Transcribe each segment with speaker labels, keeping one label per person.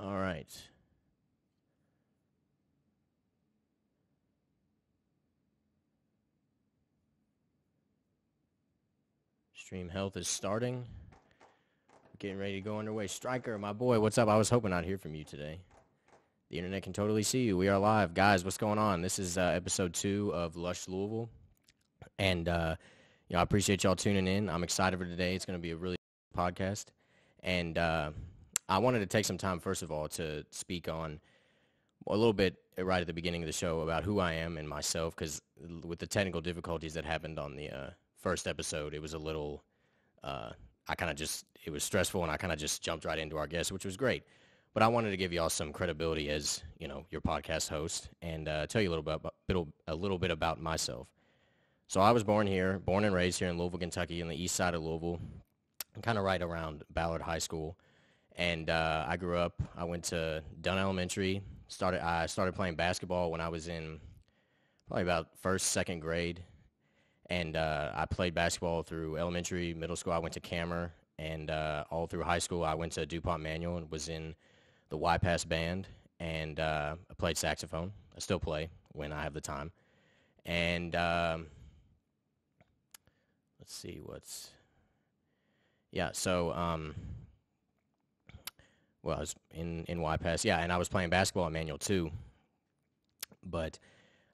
Speaker 1: All right. Stream health is starting. Getting ready to go underway. Striker, my boy, what's up? I was hoping I'd hear from you today. The internet can totally see you. We are live. Guys, what's going on? This is episode 2 of Lush Louisville. And, I appreciate y'all tuning in. I'm excited for today. It's going to be a really podcast. And I wanted to take some time, first of all, to speak on a little bit right at the beginning of the show about who I am and myself, because with the technical difficulties that happened on the first episode, it was a little, it was stressful, and I kind of just jumped right into our guest, which was great. But I wanted to give y'all some credibility as, your podcast host, and tell you a little bit about myself. So I was born and raised here in Louisville, Kentucky, on the east side of Louisville, kind of right around Ballard High School. And I grew up, I went to Dunn Elementary. I started playing basketball when I was in probably about first, second grade. And I played basketball through elementary, middle school. I went to Camer, and all through high school, I went to DuPont Manual and was in the Y-Pass band. And I played saxophone. I still play when I have the time. And let's see I was in Y-Pass, and I was playing basketball at Manual too. But,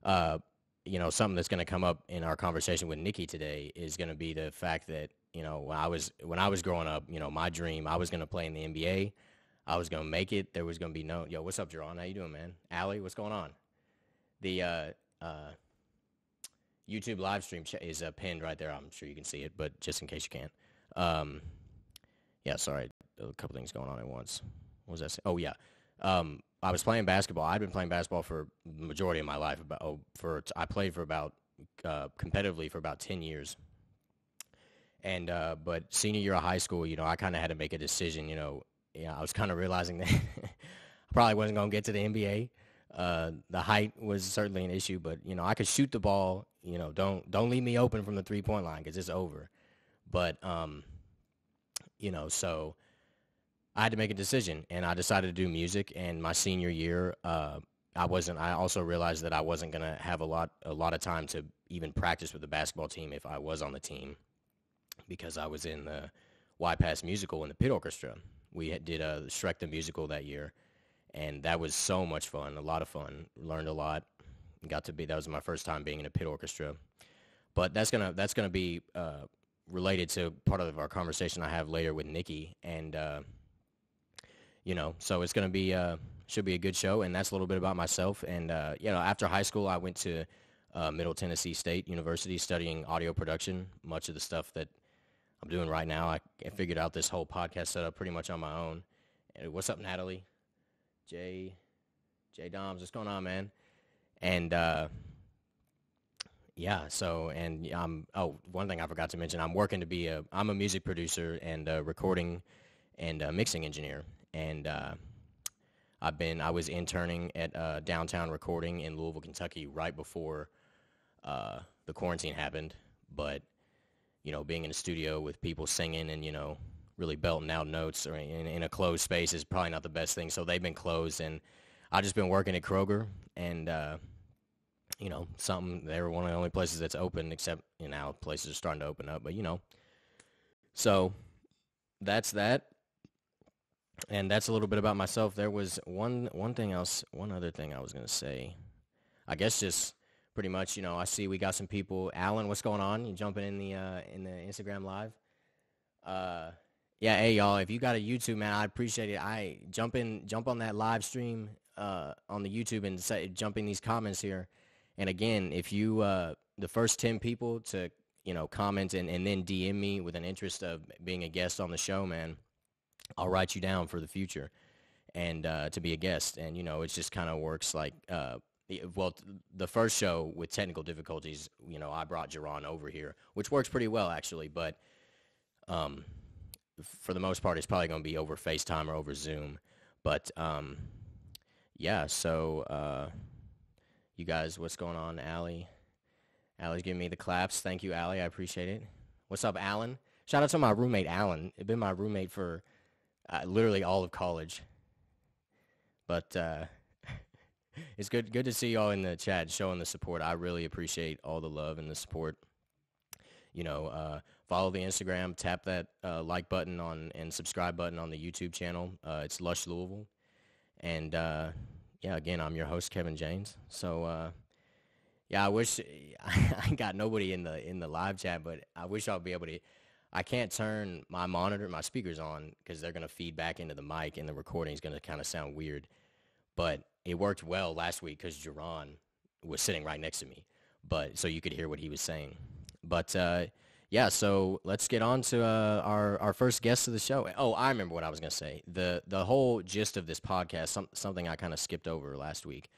Speaker 1: something that's going to come up in our conversation with Nikki today is going to be the fact that, when I was growing up, my dream, I was going to play in the NBA. I was going to make it. There was going to be what's up, Jerron? How you doing, man? Allie, what's going on? The YouTube live stream is pinned right there. I'm sure you can see it, but just in case you can't. Sorry. A couple things going on at once. What was that say? Oh, yeah. I was playing basketball. I'd been playing basketball for the majority of my life. I played for about competitively for about 10 years. And but senior year of high school, I kind of had to make a decision. I was kind of realizing that I probably wasn't going to get to the NBA. The height was certainly an issue, but I could shoot the ball. Don't leave me open from the 3-point line because it's over. But so I had to make a decision, and I decided to do music. And my senior year, I also realized that I wasn't gonna have a lot of time to even practice with the basketball team if I was on the team, because I was in the Y-Pass musical in the pit orchestra. We did a Shrek the musical that year, and that was so much fun, a lot of fun. Learned a lot. That was my first time being in a pit orchestra. But that's gonna be related to part of our conversation I have later with Nikki, and so it's gonna be should be a good show, and that's a little bit about myself. And after high school, I went to Middle Tennessee State University studying audio production. Much of the stuff that I'm doing right now, I figured out this whole podcast setup pretty much on my own. And what's up, Natalie? J Doms, what's going on, man? And one thing I forgot to mention, I'm working to be I'm a music producer and a recording and mixing engineer. And I was interning at Downtown Recording in Louisville, Kentucky right before the quarantine happened. But, being in a studio with people singing and, really belting out notes or in a closed space is probably not the best thing. So they've been closed, and I've just been working at Kroger, and they were one of the only places that's open, except now places are starting to open up. But so that's that, and that's a little bit about myself. There was one other thing I was gonna say. I guess just pretty much, I see we got some people. Alan, what's going on? You jumping in the Instagram live? Hey y'all, if you got a YouTube, man, I appreciate it. I jump on that live stream on the YouTube and jump in these comments here. And again, if you the first 10 people to comment and then DM me with an interest of being a guest on the show, man, I'll write you down for the future and to be a guest. And it just kind of works like the first show with technical difficulties, I brought Jerron over here, which works pretty well actually, but for the most part, it's probably going to be over FaceTime or over Zoom. But so you guys, what's going on, Allie? Allie's giving me the claps. Thank you, Allie. I appreciate it. What's up, Alan? Shout out to my roommate, Alan. It's been my roommate for literally all of college. But it's good to see y'all in the chat showing the support. I really appreciate all the love and the support. Follow the Instagram, tap that like button and subscribe button on the YouTube channel. It's Lush Louisville. And, again, I'm your host, Kevin James. So, I wish I got nobody in the live chat, but I wish I'll be able to. I can't turn my speakers on because they're going to feed back into the mic, and the recording is going to kind of sound weird. But it worked well last week because Jerron was sitting right next to me, so you could hear what he was saying. But, so let's get on to our first guest of the show. Oh, I remember what I was going to say. The whole gist of this podcast, something I kind of skipped over last week,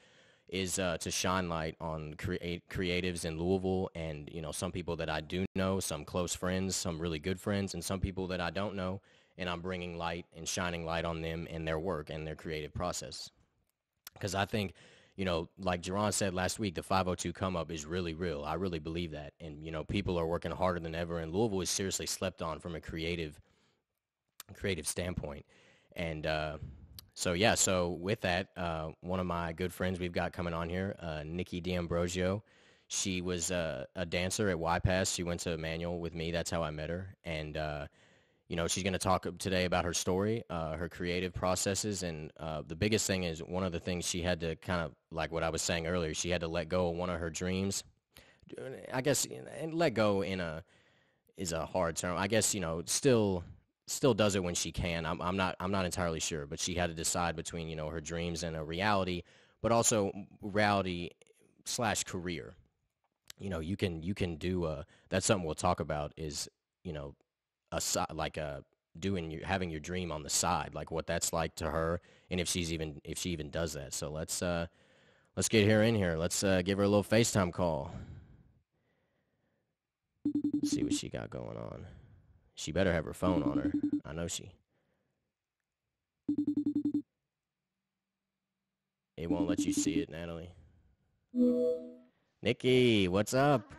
Speaker 1: is to shine light on creatives in Louisville and, some people that I do know, some close friends, some really good friends, and some people that I don't know, and I'm bringing light and shining light on them and their work and their creative process. Because I think, like Jerron said last week, the 502 come-up is really real. I really believe that. And, people are working harder than ever, and Louisville is seriously slept on from a creative standpoint. And so with that, one of my good friends we've got coming on here, Nikki D'Ambrosio. She was a dancer at YPass. She went to Emmanuel with me. That's how I met her. And, she's going to talk today about her story, her creative processes. And the biggest thing is one of the things she had to kind of, like what I was saying earlier, she had to let go of one of her dreams. I guess, and let go is a hard term. I guess, still does it when she can. I'm not entirely sure, but she had to decide between, her dreams and a reality, but also reality/career. You can do that's something we'll talk about is, having your dream on the side, like what that's like to her, and if she even does that. So let's get her in here. Let's give her a little FaceTime call. Let's see what she got going on. She better have her phone on her. I know she. It won't let you see it, Natalie. Nikki, what's up?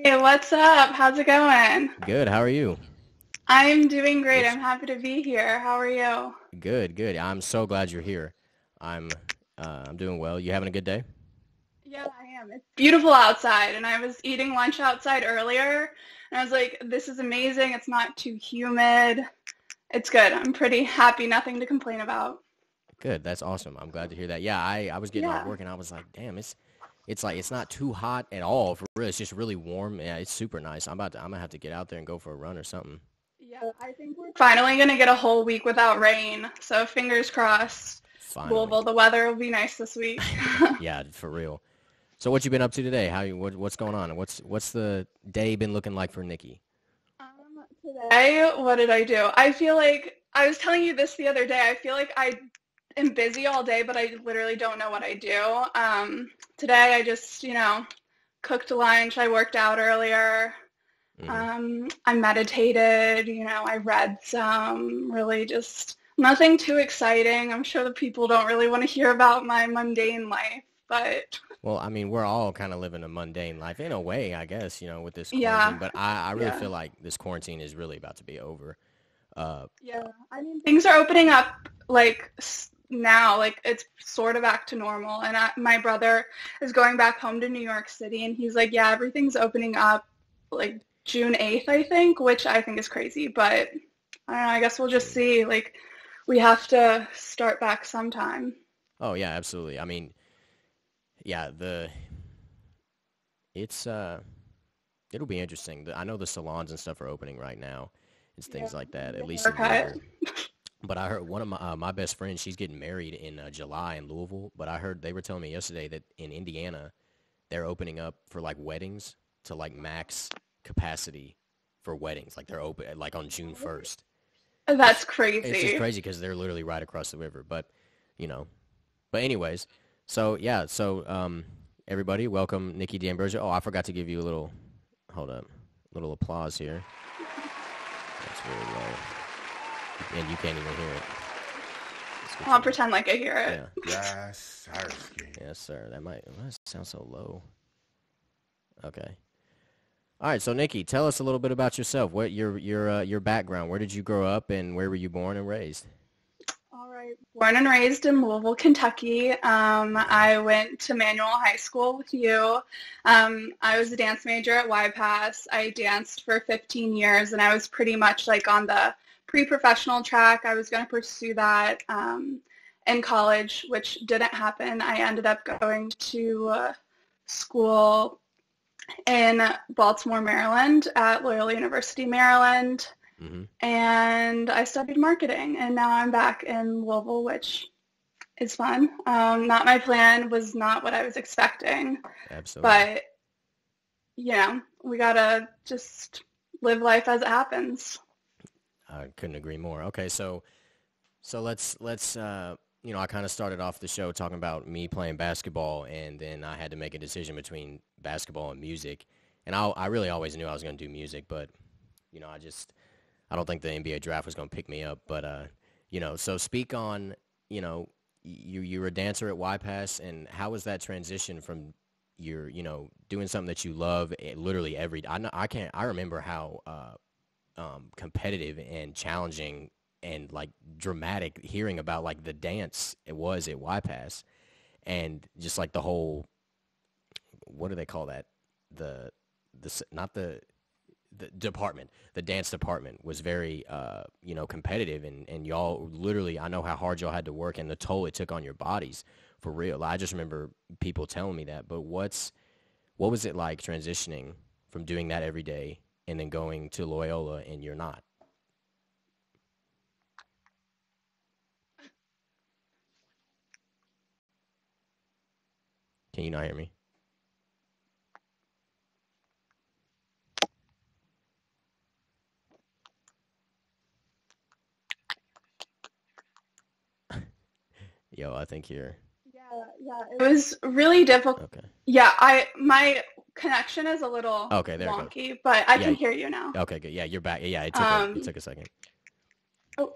Speaker 2: Hey, what's up? How's it going?
Speaker 1: Good. How are you?
Speaker 2: I'm doing great. I'm happy to be here. How are you?
Speaker 1: Good. I'm so glad you're here. I'm doing well. You having a good day?
Speaker 2: Yeah, I am. It's beautiful outside, and I was eating lunch outside earlier, and I was like, this is amazing. It's not too humid. It's good. I'm pretty happy. Nothing to complain about.
Speaker 1: Good. That's awesome. I'm glad to hear that. Yeah, I was getting off work, and I was like, damn, it's like it's not too hot at all. For real, it's just really warm. Yeah, it's super nice. I'm gonna have to get out there and go for a run or something.
Speaker 2: Yeah, I think we're finally gonna get a whole week without rain. So fingers crossed.
Speaker 1: Finally.
Speaker 2: Louisville, the weather will be nice this week.
Speaker 1: Yeah, for real. So what you been up to today? What's going on? What's the day been looking like for Nikki?
Speaker 2: Today, what did I do? I feel like I was telling you this the other day. I feel like I am busy all day, but I literally don't know what I do. Today I just, cooked lunch. I worked out earlier. I meditated. I read some. Really just nothing too exciting. I'm sure the people don't really want to hear about my mundane life, but.
Speaker 1: Well, I mean, we're all kind of living a mundane life in a way, I guess, with this quarantine.
Speaker 2: Yeah.
Speaker 1: But I really feel like this quarantine is really about to be over.
Speaker 2: Yeah, I mean, things are opening up, like, now, like, it's sort of back to normal. And my brother is going back home to New York City, and he's like, yeah, everything's opening up, like, June 8th, I think, which I think is crazy. But, I don't know, I guess we'll just see. Like, we have to start back sometime.
Speaker 1: Oh, yeah, absolutely. I mean, yeah, it'll be interesting. I know the salons and stuff are opening right now. It's things like that, at least in Louisville. But I heard one of my best friends, she's getting married in July in Louisville. But I heard they were telling me yesterday that in Indiana, they're opening up for like weddings to like max capacity for weddings. Like they're open like on June 1st.
Speaker 2: That's crazy.
Speaker 1: It's just crazy because they're literally right across the river. But but anyways, so yeah, everybody, welcome Nikki D'Ambrosio. Oh, I forgot to give you a little applause here. That's really low. And you can't even hear it.
Speaker 2: I'll pretend like I hear it.
Speaker 1: Yeah. Yes, sir. That might sound so low. Okay. All right. So, Nikki, tell us a little bit about yourself. What your background? Where did you grow up, and where were you born and raised?
Speaker 2: All right. born and raised in Louisville, Kentucky. I went to Manual High School with you. I was a dance major at YPass. I danced for 15 years, and I was pretty much like on the pre-professional track. I was going to pursue that in college, which didn't happen. I ended up going to school in Baltimore, Maryland at Loyola University, Maryland.
Speaker 1: Mm-hmm.
Speaker 2: And I studied marketing, and now I'm back in Louisville, which is fun. Not my plan, was not what I was expecting.
Speaker 1: Absolutely.
Speaker 2: But, you know, we gotta just live life as it happens.
Speaker 1: I couldn't agree more. Okay, so let's you know, I kind of started off the show talking about me playing basketball, and then I had to make a decision between basketball and music. And I really always knew I was going to do music, but, you know, I don't think the NBA draft was going to pick me up. But, you know, so speak on, you know, you were a dancer at YPass, and how was that transition from your, you know, doing something that you love literally every day? I remember how competitive and challenging and like dramatic hearing about like the dance it was at YPass, and just like the whole, what do they call that? The department, the dance department was very, you know, competitive, and y'all literally, I know how hard y'all had to work and the toll it took on your bodies, for real. I just remember people telling me that. But what was it like transitioning from doing that every day and then going to Loyola and you're not? Can you not hear me? Yo, I think you're
Speaker 2: Yeah, it was really difficult.
Speaker 1: okay.
Speaker 2: Yeah, my connection is a little
Speaker 1: Okay, there it goes.
Speaker 2: wonky, but I
Speaker 1: Yeah.
Speaker 2: can hear you now.
Speaker 1: Okay, good. Yeah, you're back. Yeah, it took a second.
Speaker 2: Oh,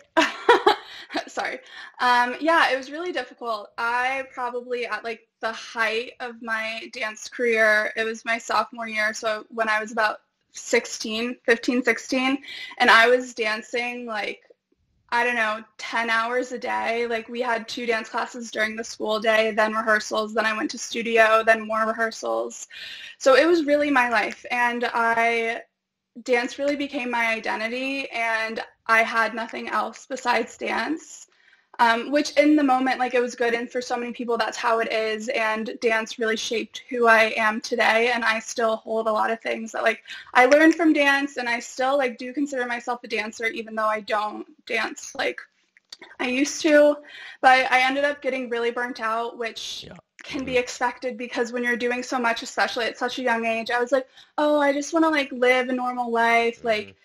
Speaker 2: sorry. Yeah, it was really difficult. I probably at like the height of my dance career, it was my sophomore year, so when I was about 15, 16, and I was dancing like, I don't know, 10 hours a day. Like we had 2 dance classes during the school day, then rehearsals, then I went to studio, then more rehearsals. So it was really my life, and dance really became my identity, and I had nothing else besides dance. Which in the moment, like it was good, and for so many people that's how it is, and dance really shaped who I am today, and I still hold a lot of things that like I learned from dance, and I still like do consider myself a dancer even though I don't dance like I used to. But I ended up getting really burnt out, which
Speaker 1: Yeah.
Speaker 2: can
Speaker 1: Hmm.
Speaker 2: be expected because when you're doing so much, especially at such a young age, I was like, oh, I just want to like live a normal life,
Speaker 1: Hmm.
Speaker 2: like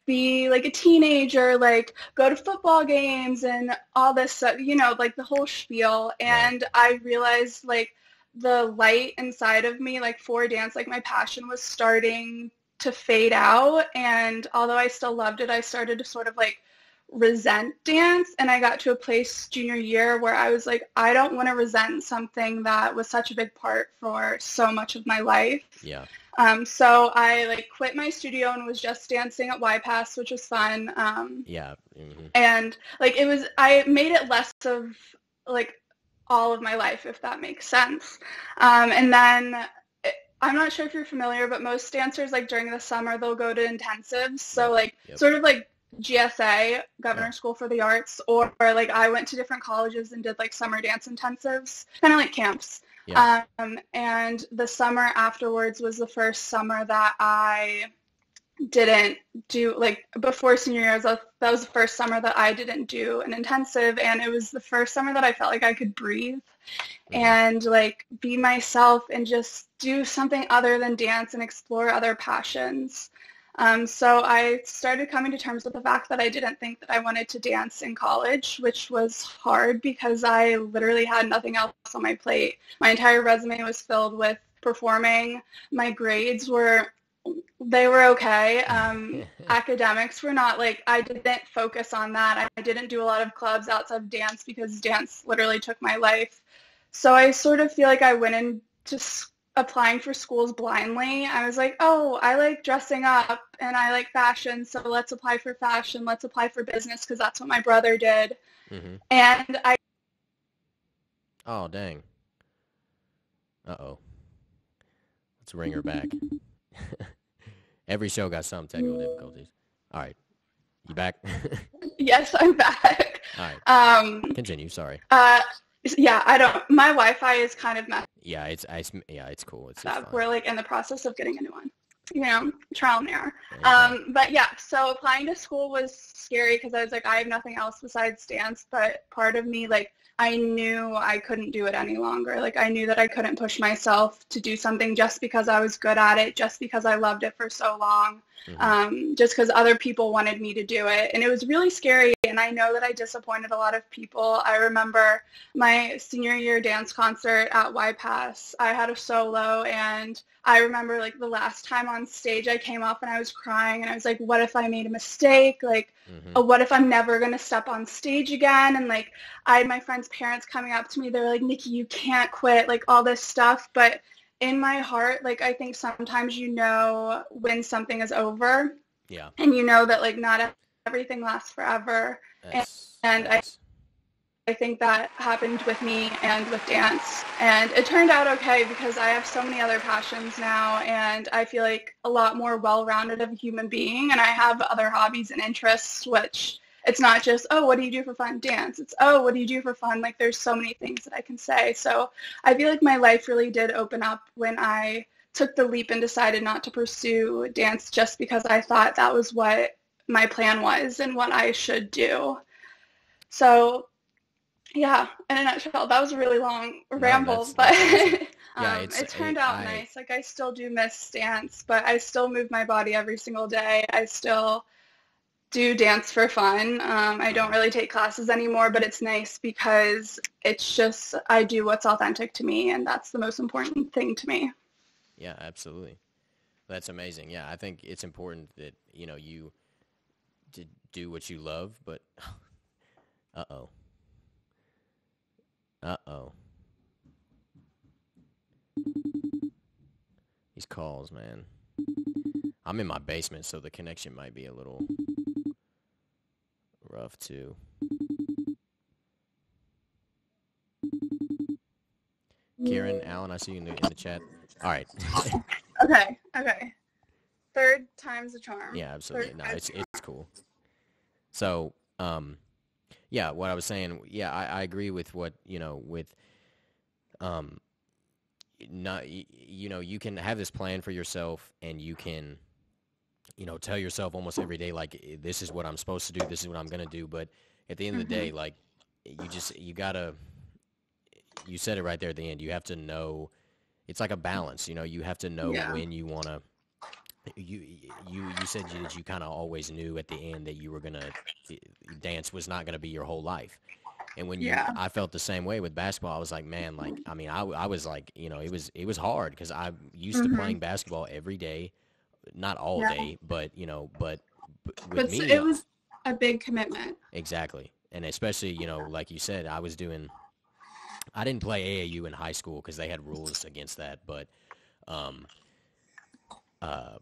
Speaker 2: be like a teenager, like go to football games and all this stuff, you know, like the whole spiel.
Speaker 1: Right.
Speaker 2: And I realized like the light inside of me, like for dance, like my passion was starting to fade out. And although I still loved it, I started to sort of like resent dance. And I got to a place junior year where I was like, I don't want to resent something that was such a big part for so much of my life.
Speaker 1: Yeah.
Speaker 2: So I like quit my studio and was just dancing at YPass, which was fun.
Speaker 1: Yeah. Hmm.
Speaker 2: And like I made it less of like all of my life, if that makes sense. And then I'm not sure if you're familiar, but most dancers like during the summer they'll go to intensives. So
Speaker 1: Yep.
Speaker 2: like
Speaker 1: Yep.
Speaker 2: sort of like GSA,
Speaker 1: Yeah.
Speaker 2: Governor School for the Arts, or like I went to different colleges and did like summer dance intensives, kind of like camps.
Speaker 1: Yeah.
Speaker 2: And the summer afterwards was the first summer that I didn't do, like before senior year, that was the first summer that I didn't do an intensive, and it was the first summer that I felt like I could breathe
Speaker 1: Hmm.
Speaker 2: and like be myself and just do something other than dance and explore other passions. So I started coming to terms with the fact that I didn't think that I wanted to dance in college, which was hard because I literally had nothing else on my plate. My entire resume was filled with performing. My grades they were okay. Academics were not like, I didn't focus on that. I didn't do a lot of clubs outside of dance because dance literally took my life. So I sort of feel like I went into applying for schools blindly. I was like, oh, I like dressing up and I like fashion, so let's apply for fashion. Let's apply for business because that's what my brother did.
Speaker 1: Mm-hmm.
Speaker 2: And I
Speaker 1: Oh, dang. Uh-oh. Let's ring her back. Every show got some technical difficulties. All right. You back?
Speaker 2: Yes, I'm back.
Speaker 1: All right. Continue. Sorry.
Speaker 2: Yeah, I don't. My Wi-Fi is kind of messed
Speaker 1: Yeah, it's cool. It's
Speaker 2: up.
Speaker 1: fine.
Speaker 2: We're like in the process of getting a new one. You know, trial and error.
Speaker 1: Okay.
Speaker 2: But yeah, so applying to school was scary because I was like, I have nothing else besides dance. But part of me, like, I knew I couldn't do it any longer. Like, I knew that I couldn't push myself to do something just because I was good at it, just because I loved it for so long, just because other people wanted me to do it. And it was really scary. And I know that I disappointed a lot of people. I remember my senior year dance concert at YPass. I had a solo, and I remember like the last time on stage I came up and I was crying and I was like, what if I made a mistake? Like, what if I'm never going to step on stage again? And like, I had my friends' parents coming up to me. They were like, Nikki, you can't quit, like all this stuff. But in my heart, like, I think sometimes you know when something is over.
Speaker 1: Yeah.
Speaker 2: And you know that like not everything lasts forever. And I think that happened with me and with dance. And it turned out okay because I have so many other passions now, and I feel like a lot more well-rounded of a human being, and I have other hobbies and interests, which it's not just, oh, what do you do for fun? Dance. It's, oh, what do you do for fun? Like, there's so many things that I can say. So I feel like my life really did open up when I took the leap and decided not to pursue dance just because I thought that was what my plan was and what I should do. So yeah, in a nutshell, that was a really long ramble, but
Speaker 1: that's awesome.
Speaker 2: it turned out nice. Like, I still do miss dance, but I still move my body every single day. I still do dance for fun. I don't really take classes anymore, but it's nice because it's just, I do what's authentic to me, and that's the most important thing to me.
Speaker 1: Yeah, absolutely. That's amazing. Yeah, I think it's important that, you know, you do what you love, but uh-oh. Uh-oh. These calls, man. I'm in my basement, so the connection might be a little rough, too. Karen, Alan, I see you in the chat. All right.
Speaker 2: Okay. Third time's a charm.
Speaker 1: Yeah, absolutely. No, it's cool. So, yeah, what I was saying, yeah, I agree with what, you know, with, not, you know, you can have this plan for yourself, and you can, you know, tell yourself almost every day, like, this is what I'm supposed to do, this is what I'm going to do, but at the end of the day, like, you gotta, you said it right there at the end, you have to know, it's like a balance, you know, you have to know when you want to, you said that you kind of always knew at the end that you were going to, dance was not going to be your whole life. And when I felt the same way with basketball. I was like, man, like, I mean, I was like, you know, it was hard because I'm used to playing basketball every day, not all day, but, you know, but with me,
Speaker 2: it was a big commitment.
Speaker 1: Exactly. And especially, you know, like you said, I didn't play AAU in high school because they had rules against that, but, but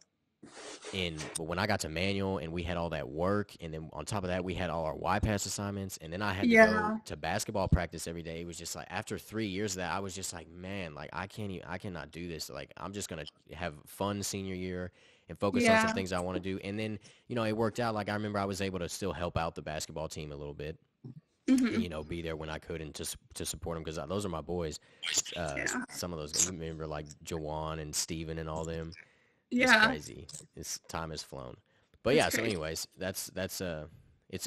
Speaker 1: when I got to manual and we had all that work, and then on top of that we had all our YPass assignments, and then I had to go to basketball practice every day. It was just like, after 3 years of that, I was just like, man, like, I cannot do this. Like, I'm just gonna have fun senior year and focus on some things I want to do. And then, you know, it worked out. Like, I remember I was able to still help out the basketball team a little bit. And, you know, be there when I could and to support them, because those are my boys. Some of those, you remember, like Jawan and Steven and all them. It's crazy. Time has flown. But yeah, so anyways, that's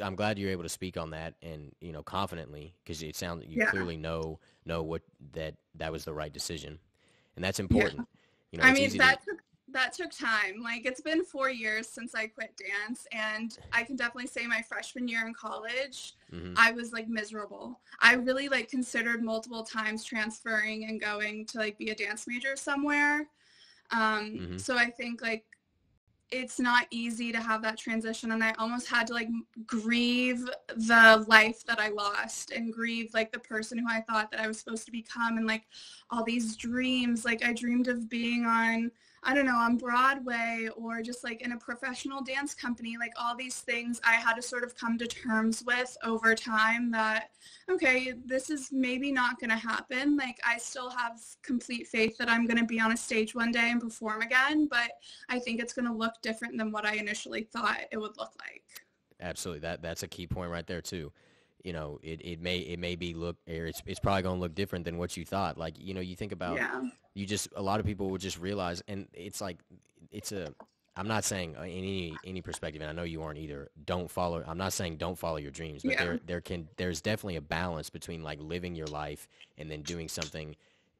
Speaker 1: I'm glad you're able to speak on that, and, you know, confidently, because it sounds you clearly know what that was the right decision, and that's important. You know,
Speaker 2: I mean, that took time. Like, it's been 4 years since I quit dance, and I can definitely say my freshman year in college, I was like miserable. I really like considered multiple times transferring and going to like be a dance major somewhere. So I think, like, it's not easy to have that transition, and I almost had to like grieve the life that I lost and grieve like the person who I thought that I was supposed to become, and like all these dreams. Like I dreamed of being on, I don't know, on Broadway or just like in a professional dance company. Like all these things I had to sort of come to terms with over time that, okay, this is maybe not going to happen. Like I still have complete faith that I'm going to be on a stage one day and perform again, but I think it's going to look different than what I initially thought it would look like.
Speaker 1: Absolutely. That's a key point right there too. You know, it may be look, or it's probably going to look different than what you thought. Like, you know, you think about,
Speaker 2: Yeah.
Speaker 1: a lot of people would just realize, and it's like, I'm not saying in any perspective, and I know you aren't either, I'm not saying don't follow your dreams, but
Speaker 2: Yeah.
Speaker 1: there's definitely a balance between like living your life and then doing something,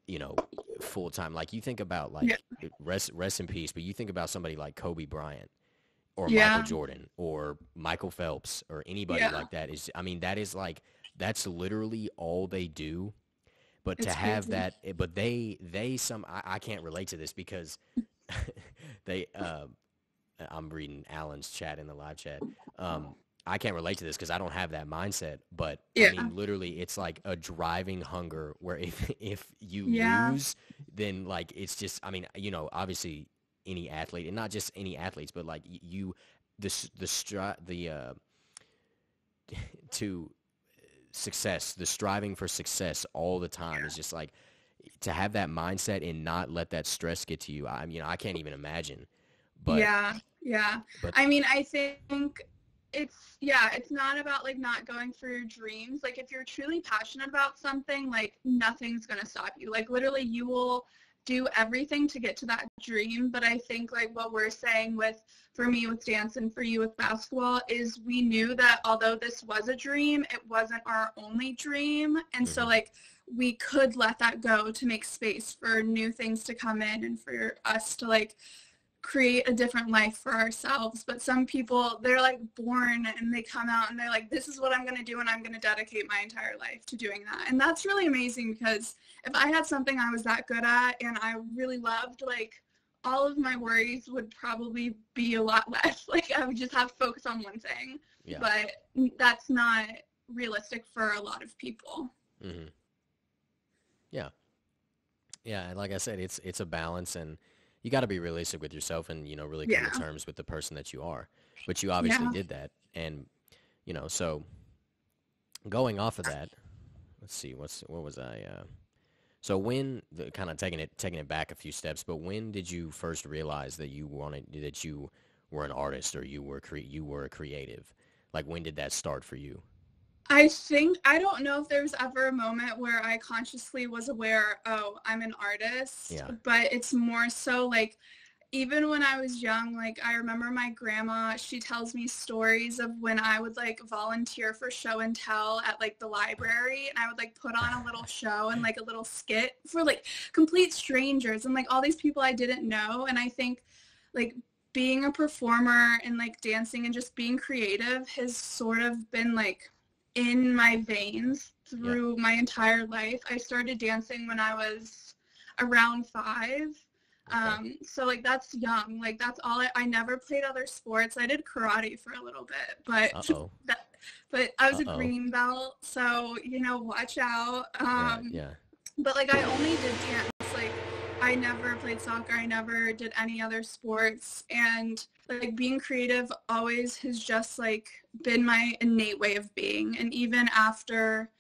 Speaker 1: you know, full time. Like you think about like,
Speaker 2: Yeah.
Speaker 1: rest in peace, but you think about somebody like Kobe Bryant or Michael
Speaker 2: Yeah.
Speaker 1: Jordan or Michael Phelps or anybody
Speaker 2: Yeah.
Speaker 1: like that is, I mean, that is like, that's literally all they do. But to
Speaker 2: It's
Speaker 1: have
Speaker 2: crazy.
Speaker 1: that, but I can't relate to this because they, I'm reading Alan's chat in the live chat. I can't relate to this because I don't have that mindset. But I
Speaker 2: Yeah.
Speaker 1: mean, literally, it's like a driving hunger where if you
Speaker 2: Yeah.
Speaker 1: lose, then like it's just. I mean, you know, obviously any athlete, and not just any athletes, but like you, to success, the striving for success all the time is just like to have that mindset and not let that stress get to you. You know, I can't even imagine. But
Speaker 2: Yeah. Yeah.
Speaker 1: but
Speaker 2: I mean, I think it's not about like not going for your dreams. Like if you're truly passionate about something, like nothing's going to stop you. Like literally you will do everything to get to that dream. But I think like what we're saying for me with dance and for you with basketball is we knew that although this was a dream, it wasn't our only dream. And so
Speaker 1: mhm,
Speaker 2: like we could let that go to make space for new things to come in and for us to like create a different life for ourselves. But some people, they're like born and they come out and they're like, this is what I'm going to do, and I'm going to dedicate my entire life to doing that. And that's really amazing, because if I had something I was that good at and I really loved, like all of my worries would probably be a lot less. Like I would just have to focus on one thing.
Speaker 1: yeah.
Speaker 2: But that's not realistic for a lot of people.
Speaker 1: hmm Yeah. Yeah, and like I said, it's a balance, and you got to be realistic with yourself, and you know, really come
Speaker 2: Yeah.
Speaker 1: to terms with the person that you are. But you obviously
Speaker 2: Yeah.
Speaker 1: did that, and you know, so going off of that, let's see, what was I? So when kind of taking it back a few steps, but when did you first realize that you were an artist, or you were a creative? Like when did that start for you?
Speaker 2: I don't know if there was ever a moment where I consciously was aware, oh, I'm an artist,
Speaker 1: Yeah.
Speaker 2: but it's more so like even when I was young, like I remember my grandma, she tells me stories of when I would like volunteer for show and tell at like the library, and I would like put on a little show and like a little skit for like complete strangers and like all these people I didn't know. And I think like being a performer and like dancing and just being creative has sort of been like in my veins
Speaker 1: Yeah.
Speaker 2: through my entire life. I started dancing when I was around 5.
Speaker 1: Okay.
Speaker 2: So like that's young. Like that's all I never played other sports. I did karate for a little bit, but
Speaker 1: Uh-oh.
Speaker 2: but I was a
Speaker 1: Uh-oh.
Speaker 2: green belt, so you know, watch out.
Speaker 1: Yeah, yeah.
Speaker 2: But like I only did dance. Like I never played soccer. I never did any other sports. And like being creative always has just like been my innate way of being. And even after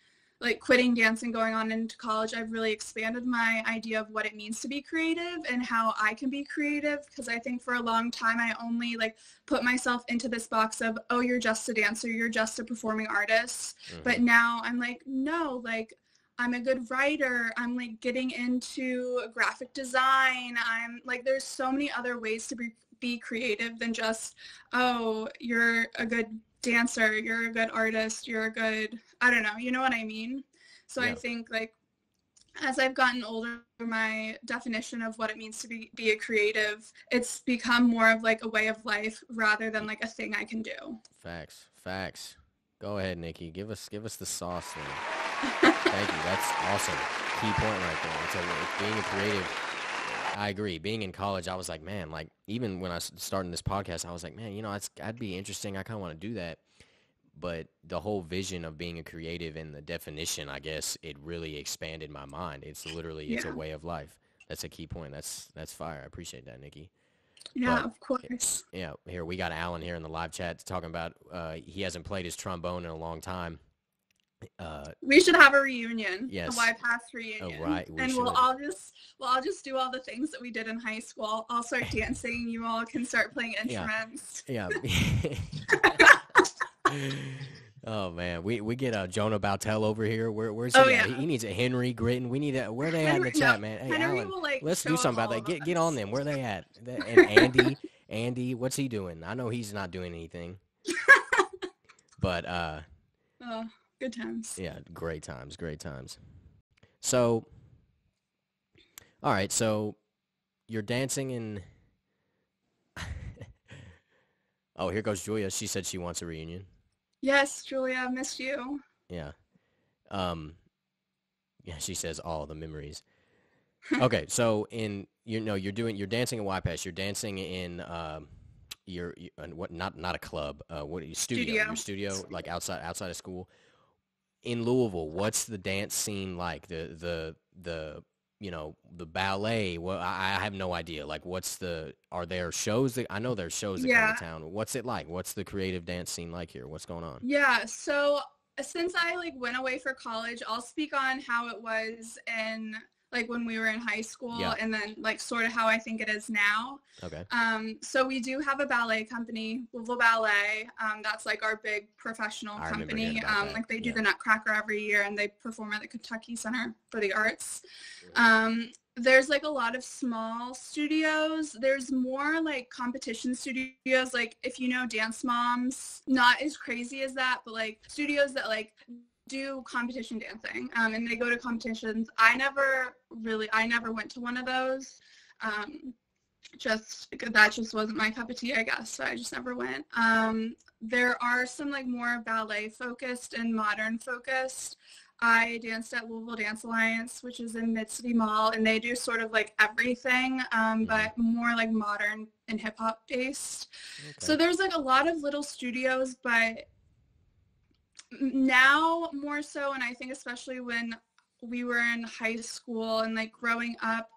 Speaker 2: like quitting dance and going on into college, I've really expanded my idea of what it means to be creative and how I can be creative. Because I think for a long time, I only like put myself into this box of, oh, you're just a dancer, you're just a performing artist.
Speaker 1: hmm
Speaker 2: But now I'm like, no, like I'm a good writer. I'm like getting into graphic design. I'm like, there's so many other ways to be creative than just, oh, you're a good dancer, you're a good artist, you're a good, I don't know, you know what I mean? So I
Speaker 1: Yeah.
Speaker 2: think like as I've gotten older, my definition of what it means to be a creative, it's become more of like a way of life rather than like a thing I can do.
Speaker 1: Facts. Facts. Go ahead, Nikki. Give us the sauce there. Thank you. That's awesome. Key point right there. It's being a creative. I agree. Being in college, I was like, man, like even when I started this podcast, I was like, man, I'd be interesting. I kind of want to do that. But the whole vision of being a creative and the definition, I guess, it really expanded my mind. It's literally, it's a
Speaker 2: Yeah.
Speaker 1: way of life. That's a key point. That's fire. I appreciate that, Nikki.
Speaker 2: Yeah,
Speaker 1: But
Speaker 2: of course.
Speaker 1: yeah, here we got Alan here in the live chat talking about he hasn't played his trombone in a long time.
Speaker 2: We should have a reunion,
Speaker 1: Yes.
Speaker 2: a YPass
Speaker 1: Oh,
Speaker 2: reunion.
Speaker 1: right. We
Speaker 2: And
Speaker 1: should.
Speaker 2: we'll all just do all the things that we did in high school. I'll start dancing. You all can start playing instruments.
Speaker 1: Yeah. Oh man, we get Jonah Bautel over here. Where's he?
Speaker 2: Oh,
Speaker 1: at?
Speaker 2: yeah.
Speaker 1: He needs a Henry Gritton. We need a, where they at in the chat, man? Hey,
Speaker 2: Henry
Speaker 1: Alan,
Speaker 2: will, like,
Speaker 1: let's
Speaker 2: show
Speaker 1: do
Speaker 2: up
Speaker 1: something about
Speaker 2: all
Speaker 1: that.
Speaker 2: of
Speaker 1: Get
Speaker 2: us.
Speaker 1: on them. Where they at? And Andy, what's he doing? I know he's not doing anything. But
Speaker 2: Oh, good times.
Speaker 1: yeah, great times. So, all right, so you're dancing in. Oh, here goes Julia. She said she wants a reunion.
Speaker 2: Yes, Julia, missed you.
Speaker 1: Yeah. Yeah, she says all the memories. Okay, so you're dancing in YPass. You're dancing in what not a club. What studio? Your studio, like outside of school. In Louisville, what's the dance scene like? The ballet. Well, I have no idea. Like, are there shows I know there's shows that come to town. What's it like? What's the creative dance scene like here? What's going on?
Speaker 2: Yeah, so since I went away for college, I'll speak on how it was in when we were in high school, and then sort of how I think it is now.
Speaker 1: Okay.
Speaker 2: So we do have a ballet company, Louisville Ballet. That's our big professional company. They do the Nutcracker every year, and they perform at the Kentucky Center for the Arts. There's a lot of small studios. There's more competition studios. If you know Dance Moms, not as crazy as that, but studios that do competition dancing, and they go to competitions. I never went to one of those. That just wasn't my cup of tea, I guess. So I just never went. There are some more ballet focused and modern focused. I danced at Louisville Dance Alliance, which is in Mid-City Mall, and they do sort of everything, but more modern and hip hop based. Okay. So there's a lot of little studios, but now more so, and I think especially when we were in high school and growing up,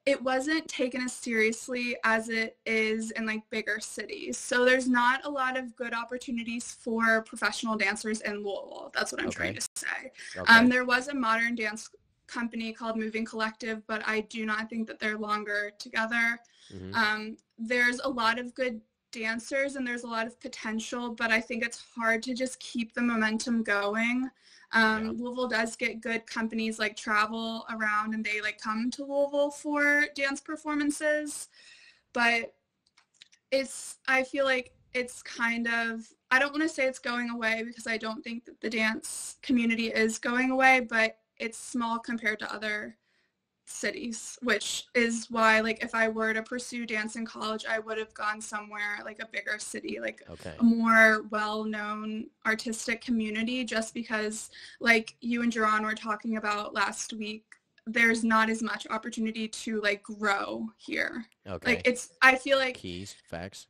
Speaker 2: it wasn't taken as seriously as it is in bigger cities. So there's not a lot of good opportunities for professional dancers in Louisville. That's what I'm trying to say. Okay. There was a modern dance company called Moving Collective, but I do not think that they're longer together. There's a lot of good dancers and there's a lot of potential, but I think it's hard to just keep the momentum going. Louisville does get good companies travel around, and they come to Louisville for dance performances, but I feel like it's kind of, I don't want to say it's going away, because I don't think that the dance community is going away, but it's small compared to other cities, which is why if I were to pursue dance in college, I would have gone somewhere a bigger city, a more well-known artistic community, just because you and Jerron were talking about last week, there's not as much opportunity to grow here. Okay. I feel
Speaker 1: keys, facts.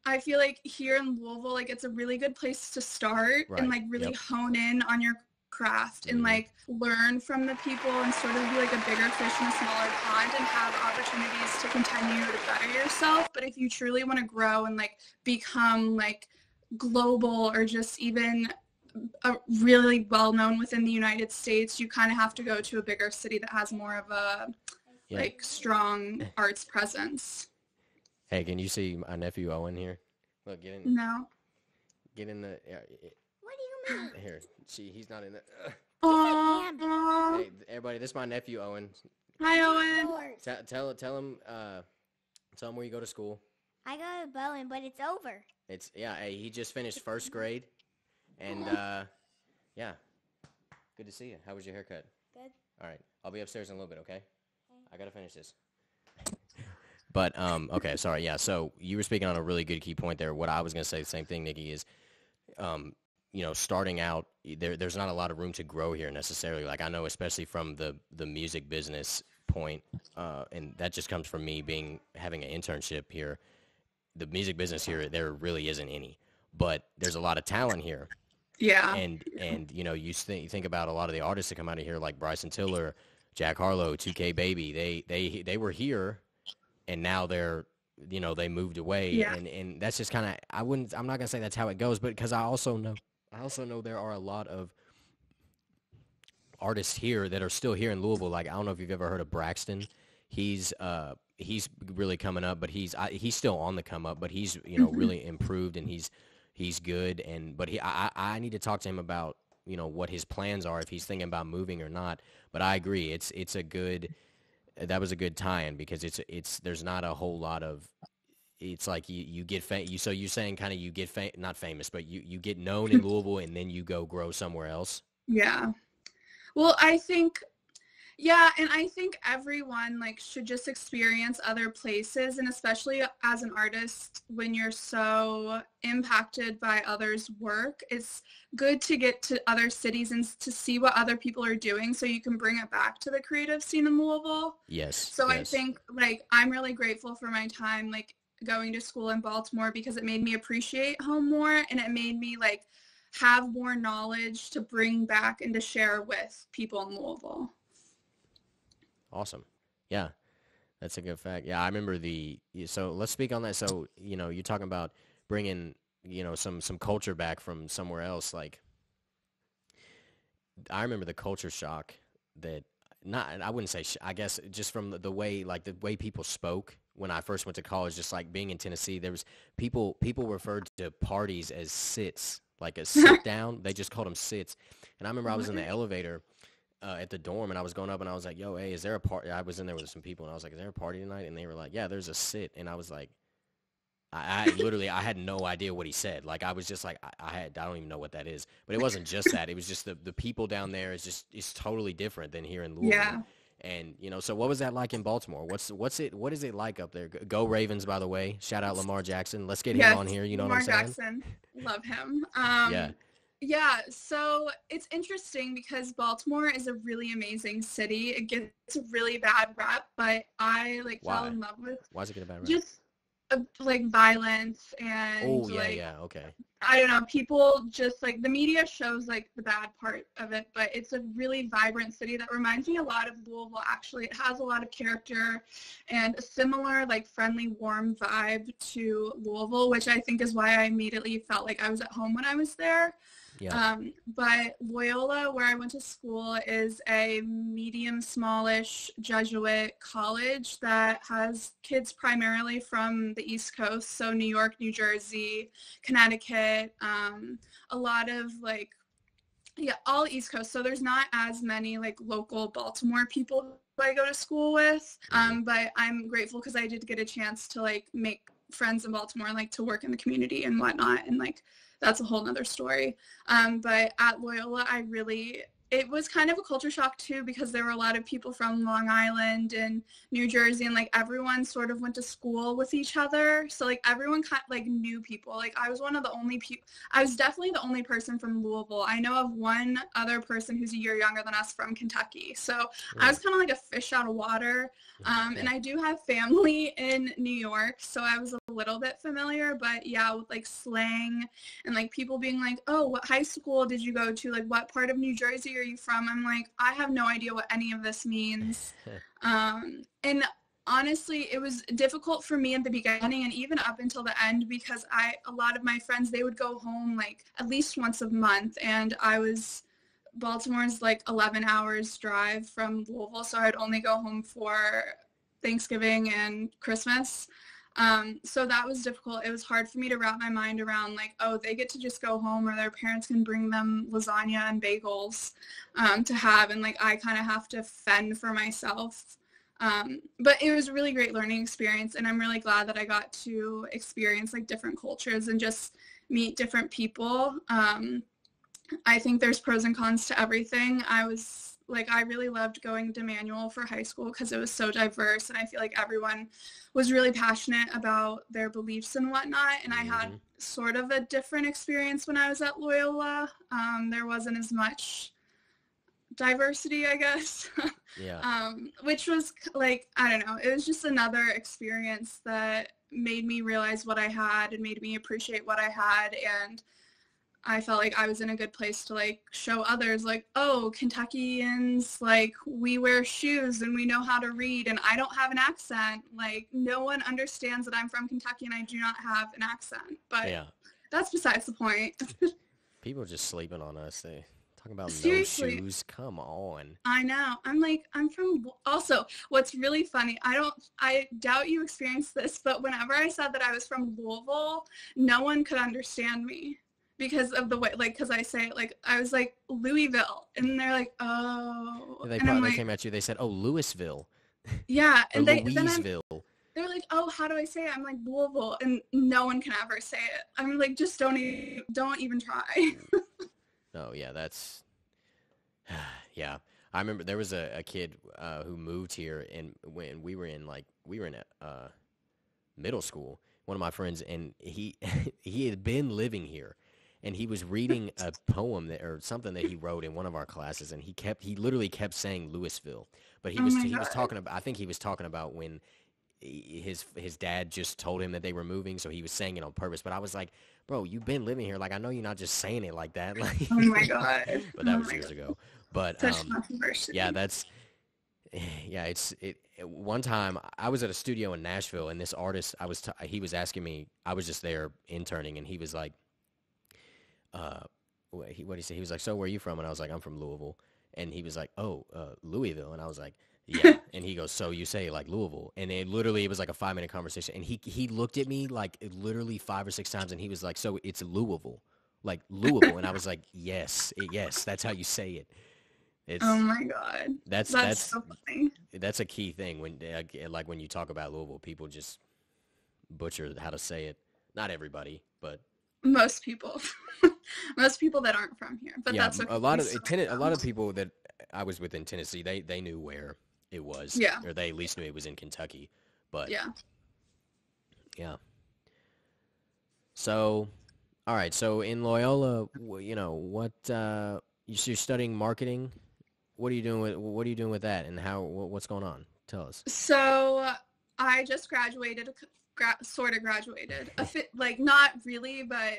Speaker 2: I feel here in Louisville, it's a really good place to start and really hone in on your craft and learn from the people and sort of be a bigger fish in a smaller pond and have opportunities to continue to better yourself. But if you truly want to grow and become global, or just even really well known within the United States, you kind of have to go to a bigger city that has more of a strong arts presence.
Speaker 1: Hey, can you see my nephew Owen here? Look, get in.
Speaker 2: No.
Speaker 1: Get in the.
Speaker 3: What do you mean?
Speaker 1: Here, see, he's not in the.
Speaker 2: Oh.
Speaker 1: Hey, everybody, this is my nephew Owen.
Speaker 2: Hi, Owen.
Speaker 1: Tell him where you go to school.
Speaker 3: I go to Bowen, but it's over.
Speaker 1: Hey, he just finished first grade, and yeah, good to see you. How was your haircut?
Speaker 3: Good.
Speaker 1: All right, I'll be upstairs in a little bit, okay? I gotta finish this. But okay, sorry, yeah. So you were speaking on a really good key point there. What I was gonna say, the same thing, Nikki, is starting out, there's not a lot of room to grow here necessarily. I know, especially from the music business point, and that just comes from me having an internship here. The music business here, there really isn't any, but there's a lot of talent here.
Speaker 2: Yeah.
Speaker 1: And you know, you think about a lot of the artists that come out of here, like Bryson Tiller, Jack Harlow, 2K Baby. They were here, and now they're, you know, they moved away.
Speaker 2: Yeah.
Speaker 1: And that's just kind of, I'm not gonna say that's how it goes, but because I also know there are a lot of artists here that are still here in Louisville. Like, I don't know if you've ever heard of Braxton. He's really coming up, but he's still on the come up, but he's, you know, really improved, and he's good. But I need to talk to him about, you know, what his plans are, if he's thinking about moving or not. But I agree, that was a good tie-in, because there's not a whole lot of, it's like you get so you're saying kind of you get not famous, but you get known in Louisville, and then you go grow somewhere else.
Speaker 2: Yeah. Well, I think, yeah, and I think everyone like should just experience other places, and especially as an artist, when you're so impacted by others' work, it's good to get to other cities and to see what other people are doing, so you can bring it back to the creative scene in Louisville.
Speaker 1: Yes.
Speaker 2: So yes. I think like I'm really grateful for my time like going to school in Baltimore, because it made me appreciate home more, and it made me like have more knowledge to bring back and to share with people in Louisville.
Speaker 1: Awesome. Yeah, that's a good fact. Yeah, I remember so let's speak on that. So, you know, you're talking about bringing, you know, some culture back from somewhere else. Like, I remember the culture shock that, I wouldn't say, I guess just from the way people spoke when I first went to college, just like being in Tennessee, there was people referred to parties as sits, like a sit down. They just called them sits. And I remember I was in the elevator at the dorm, and I was going up, and I was like, yo, hey, is there a party? I was in there with some people, and I was like, is there a party tonight? And they were like, yeah, there's a sit. And I was like, I literally, I had no idea what he said. Like, I was just like, I don't even know what that is. But it wasn't just that. It was just the people down there it's totally different than here in Louisville.
Speaker 2: Yeah.
Speaker 1: And, you know, so what was that like in Baltimore? What is it like up there? Go Ravens, by the way. Shout out Lamar Jackson. Let's get him on here. You know
Speaker 2: Lamar
Speaker 1: what I'm saying?
Speaker 2: Jackson. Love him.
Speaker 1: Yeah.
Speaker 2: Yeah, so it's interesting because Baltimore is a really amazing city. It gets a really bad rep, but I fell in love with.
Speaker 1: Why does it get a bad rep?
Speaker 2: Just like violence and
Speaker 1: okay.
Speaker 2: I don't know, people just like the media shows like the bad part of it, but it's a really vibrant city that reminds me a lot of Louisville. Actually, it has a lot of character and a similar like friendly, warm vibe to Louisville, which I think is why I immediately felt like I was at home when I was there.
Speaker 1: Yeah.
Speaker 2: But Loyola, where I went to school, is a medium, smallish Jesuit college that has kids primarily from the East Coast, so New York, New Jersey, Connecticut, a lot of all East Coast. So there's not as many like local Baltimore people who I go to school with, but I'm grateful because I did get a chance to like make friends in Baltimore and like to work in the community and whatnot, and like that's a whole nother story. But at Loyola, it was kind of a culture shock too, because there were a lot of people from Long Island and New Jersey, and like everyone sort of went to school with each other. So like everyone kind of like knew people. Like I was one of the only people, I was definitely the only person from Louisville. I know of one other person who's a year younger than us from Kentucky. So I was kind of like a fish out of water. And I do have family in New York, so I was a little bit familiar, but yeah, with like slang and like people being like, oh, what high school did you go to? Like, what part of New Jersey are you from? I'm like, I have no idea what any of this means. And honestly, it was difficult for me in the beginning and even up until the end, because a lot of my friends, they would go home like at least once a month, and Baltimore's like 11 hours drive from Louisville, so I'd only go home for Thanksgiving and Christmas. So that was difficult. It was hard for me to wrap my mind around like, oh, they get to just go home, or their parents can bring them lasagna and bagels to have, and like I kind of have to fend for myself. But it was a really great learning experience, and I'm really glad that I got to experience like different cultures and just meet different people. I think there's pros and cons to everything. I really loved going to Manual for high school because it was so diverse, and I feel like everyone was really passionate about their beliefs and whatnot. And I had sort of a different experience when I was at Loyola. There wasn't as much diversity, I guess.
Speaker 1: Yeah.
Speaker 2: Which was like, I don't know, it was just another experience that made me realize what I had and made me appreciate what I had. And I felt like I was in a good place to like show others like, oh, Kentuckians, like we wear shoes and we know how to read and I don't have an accent. Like no one understands that I'm from Kentucky and I do not have an accent. But
Speaker 1: Yeah.
Speaker 2: that's besides the point.
Speaker 1: People are just sleeping on us. They talking about
Speaker 2: Seriously.
Speaker 1: no shoes. Come on.
Speaker 2: I know. I'm like, I'm from, also, what's really funny, I doubt you experienced this, but whenever I said that I was from Louisville, no one could understand me because of the way, like, because I say it, like, I was like, Louisville, and they're like, oh,
Speaker 1: They
Speaker 2: and I'm
Speaker 1: probably
Speaker 2: like,
Speaker 1: came at you. They said, "Oh, Louisville
Speaker 2: yeah,
Speaker 1: or
Speaker 2: and
Speaker 1: Louisville."
Speaker 2: they're like, oh, how do I say it? I'm like, Louisville, and no one can ever say it. I'm like, just don't even try.
Speaker 1: Oh, yeah, that's yeah. I remember there was a kid who moved here, and when we were in middle school, one of my friends, and he he had been living here, and he was reading a poem or something that he wrote in one of our classes, and he literally kept saying Louisville, but
Speaker 2: Oh my
Speaker 1: he was
Speaker 2: God.
Speaker 1: talking about, I think he was talking about when his dad just told him that they were moving, so he was saying it on purpose. But I was like, bro, you've been living here. Like, I know you're not just saying it like that. Like,
Speaker 2: Oh my God.
Speaker 1: but that
Speaker 2: Oh
Speaker 1: was
Speaker 2: my
Speaker 1: years
Speaker 2: God.
Speaker 1: ago. But
Speaker 2: Such controversy.
Speaker 1: yeah, yeah. One time I was at a studio in Nashville, and this artist, he was asking me. I was just there interning, and he was like, what did he say? He was like, so where are you from? And I was like, I'm from Louisville. And he was like, oh, Louisville. And I was like, yeah. And he goes, so you say like Louisville? And it was like a 5-minute conversation. And he looked at me like literally 5 or 6 times, and he was like, so it's Louisville, like Louisville. And I was like, yes, that's how you say it. It's
Speaker 2: Oh my God.
Speaker 1: that's
Speaker 2: So funny.
Speaker 1: that's a key thing when like when you talk about Louisville, people just butcher how to say it. Not everybody, but
Speaker 2: Most people. Most people that aren't from here. But
Speaker 1: yeah,
Speaker 2: that's okay.
Speaker 1: a lot of people that I was with in Tennessee, they knew where it was,
Speaker 2: Yeah.
Speaker 1: or they at least knew it was in Kentucky. But
Speaker 2: Yeah.
Speaker 1: yeah. So, all right. So in Loyola, what you're studying marketing. What are you doing with that, and what's going on? Tell us.
Speaker 2: So I just graduated, sort of graduated. Like not really, but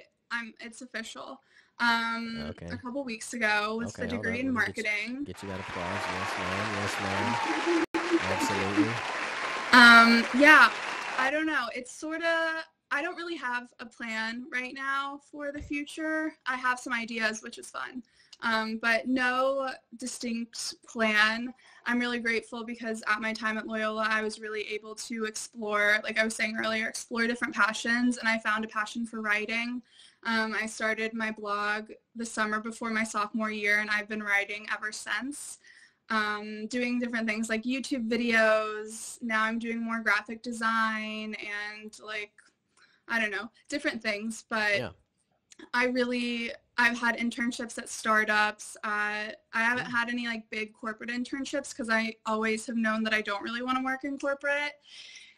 Speaker 2: it's official.
Speaker 1: Okay.
Speaker 2: A couple weeks ago with the
Speaker 1: Okay, hold
Speaker 2: degree
Speaker 1: up.
Speaker 2: in
Speaker 1: Let me
Speaker 2: marketing.
Speaker 1: get you that applause. Yes, ma'am. Absolutely.
Speaker 2: Yeah, I don't know. It's sort of, I don't really have a plan right now for the future. I have some ideas, which is fun, but no distinct plan. I'm really grateful because at my time at Loyola, I was really able to explore, like I was saying earlier, explore different passions, and I found a passion for writing. I started my blog the summer before my sophomore year, and I've been writing ever since. Doing different things like YouTube videos. Now I'm doing more graphic design and like, I don't know, different things. But
Speaker 1: Yeah.
Speaker 2: I've had internships at startups. I haven't had any like big corporate internships because I always have known that I don't really want to work in corporate.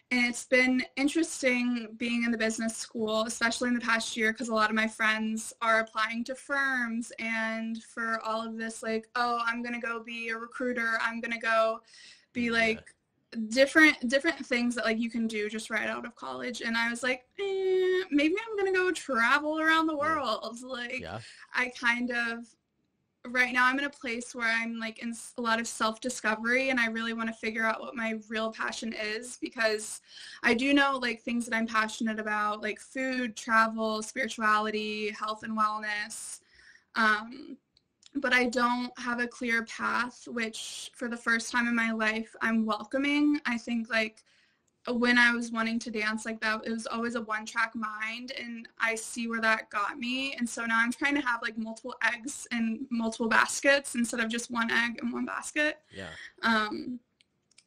Speaker 2: And it's been interesting being in the business school, especially in the past year, because a lot of my friends are applying to firms, and for all of this, like, oh, I'm going to go be a recruiter. I'm going to go be like different things that like you can do just right out of college. And I was like, maybe I'm going to go travel around the world. Like,
Speaker 1: Yeah.
Speaker 2: I kind of, right now I'm in a place where I'm like in a lot of self-discovery, and I really want to figure out what my real passion is, because I do know like things that I'm passionate about, like food, travel, spirituality, health and wellness. But I don't have a clear path, which for the first time in my life, I'm welcoming. I think like when I was wanting to dance like that, it was always a one-track mind, and I see where that got me. And so now I'm trying to have like multiple eggs in multiple baskets instead of just one egg in one basket.
Speaker 1: Yeah.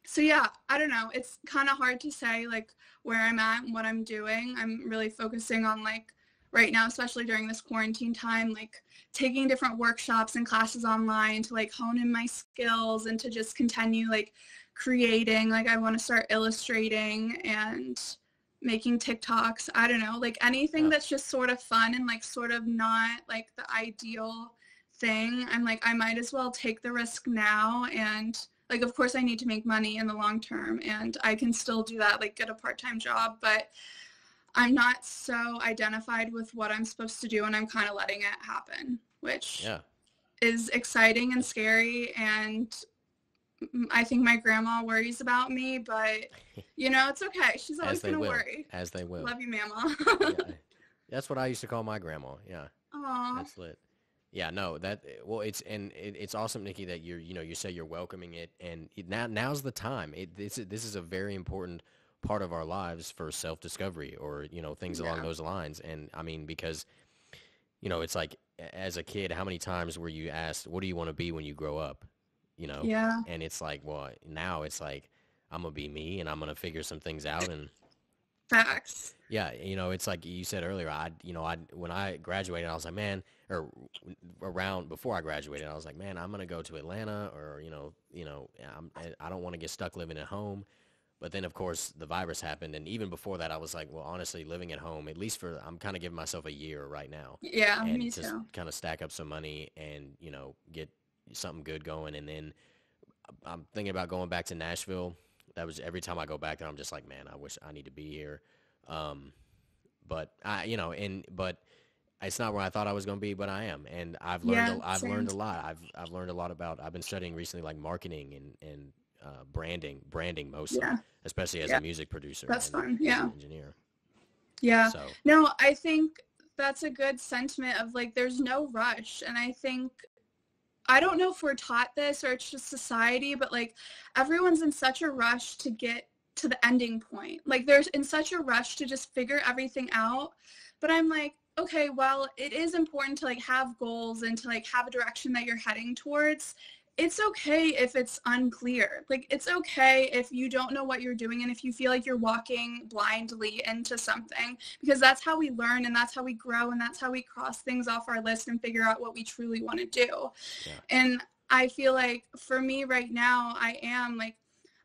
Speaker 2: So yeah, I don't know. It's kind of hard to say like where I'm at and what I'm doing. I'm really focusing on like right now, especially during this quarantine time, like taking different workshops and classes online to like hone in my skills and to just continue like creating. Like I want to start illustrating and making TikToks. I don't know, like anything that's just sort of fun and like sort of not like the ideal thing, I'm like, I might as well take the risk now. And like, of course I need to make money in the long term, and I can still do that, like get a part-time job, but I'm not so identified with what I'm supposed to do, and I'm kind of letting it happen, which is exciting and scary. And I think my grandma worries about me, but it's okay. She's always going to worry.
Speaker 1: As they will.
Speaker 2: Love you, Mama.
Speaker 1: Yeah. That's what I used to call my grandma. Yeah.
Speaker 2: Aww.
Speaker 1: That's lit. Yeah, no, it's awesome, Nikki, that you say you're welcoming it, and now's the time. This is a very important part of our lives for self-discovery, or things along those lines. And I mean, because it's like, as a kid, how many times were you asked, what do you want to be when you grow up?
Speaker 2: Yeah.
Speaker 1: And it's like, well, now it's like, I'm gonna be me, and I'm gonna figure some things out. And
Speaker 2: facts.
Speaker 1: Yeah, it's like you said earlier. When I graduated, I was like, man, or around before I graduated, I was like, man, I'm gonna go to Atlanta, or I don't want to get stuck living at home. But then, of course, the virus happened, and even before that, I was like, well, honestly, living at home, at least I'm kind of giving myself a year right now.
Speaker 2: Yeah,
Speaker 1: and
Speaker 2: me
Speaker 1: to
Speaker 2: too.
Speaker 1: Kind of stack up some money and get something good going. And then I'm thinking about going back to Nashville. That was every time I go back there, I'm just like, man, I wish I need to be here. But it's not where I thought I was going to be, but I am, and I've learned. I've learned a lot. I've learned a lot about. I've been studying recently, like marketing and branding mostly, especially as a music producer.
Speaker 2: That's fun.
Speaker 1: As an engineer.
Speaker 2: Yeah.
Speaker 1: So.
Speaker 2: No, I think that's a good sentiment of like, there's no rush, and I think. I don't know if we're taught this or it's just society, but like everyone's in such a rush to get to the ending point. Like there's in such a rush to just figure everything out. But I'm like, okay, well, it is important to like have goals and to like have a direction that you're heading towards. It's okay if it's unclear. Like it's okay if you don't know what you're doing and if you feel like you're walking blindly into something, because that's how we learn and that's how we grow and that's how we cross things off our list and figure out what we truly want to do. Yeah. And I feel like for me right now,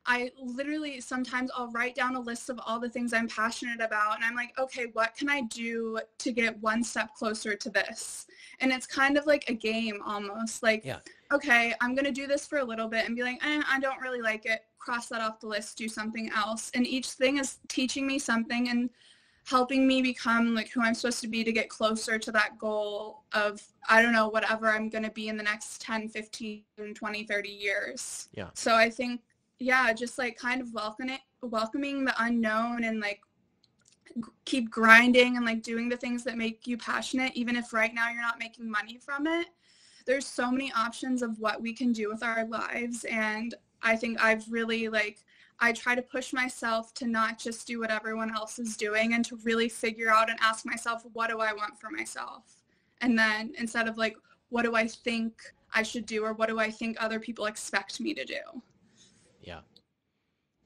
Speaker 2: I literally sometimes I'll write down a list of all the things I'm passionate about, and I'm like, okay, what can I do to get one step closer to this? And it's kind of like a game almost, like, okay, I'm going to do this for a little bit and be like, I don't really like it. Cross that off the list, do something else. And each thing is teaching me something and helping me become like who I'm supposed to be to get closer to that goal of, I don't know, whatever I'm going to be in the next 10, 15, 20, 30 years. Yeah. So I think, just like kind of welcoming the unknown and like keep grinding and like doing the things that make you passionate, even if right now you're not making money from it. There's so many options of what we can do with our lives. And I think I've really I try to push myself to not just do what everyone else is doing and to really figure out and ask myself, what do I want for myself? And then instead of like, what do I think I should do or what do I think other people expect me to do? Yeah.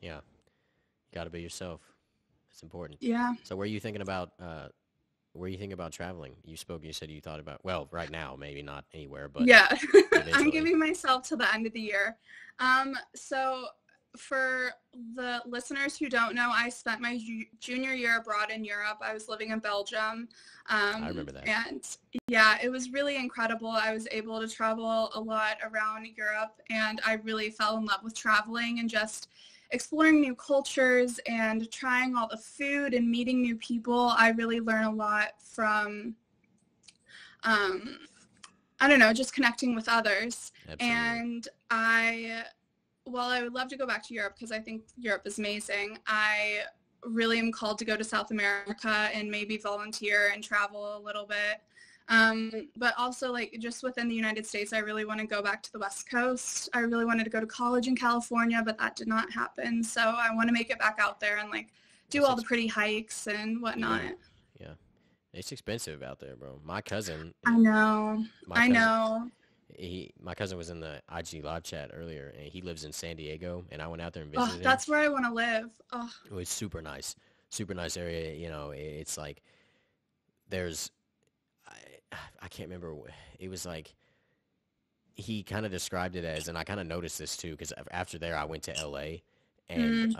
Speaker 1: Yeah. Got to be yourself. It's important.
Speaker 2: Yeah.
Speaker 1: So where are you thinking about traveling? You said you thought about, well, right now, maybe not anywhere, but
Speaker 2: yeah, I'm giving myself to the end of the year. So for the listeners who don't know, I spent my junior year abroad in Europe. I was living in Belgium.
Speaker 1: I remember that.
Speaker 2: And yeah, it was really incredible. I was able to travel a lot around Europe, and I really fell in love with traveling and just exploring new cultures and trying all the food and meeting new people. I really learn a lot from, just connecting with others. Absolutely. And while I would love to go back to Europe because I think Europe is amazing, I really am called to go to South America and maybe volunteer and travel a little bit. But also just within the United States, I really want to go back to the West Coast. I really wanted to go to college in California, but that did not happen. So I want to make it back out there and do all the pretty hikes and whatnot.
Speaker 1: Yeah. It's expensive out there, bro. My cousin.
Speaker 2: I know.
Speaker 1: My cousin was in the IG live chat earlier, and he lives in San Diego, and I went out there and visited him.
Speaker 2: That's where I want to live. Oh.
Speaker 1: It was super nice area. It's like there's, I can't remember. It was like he kind of described it as, and I kind of noticed this too, because after there I went to LA, and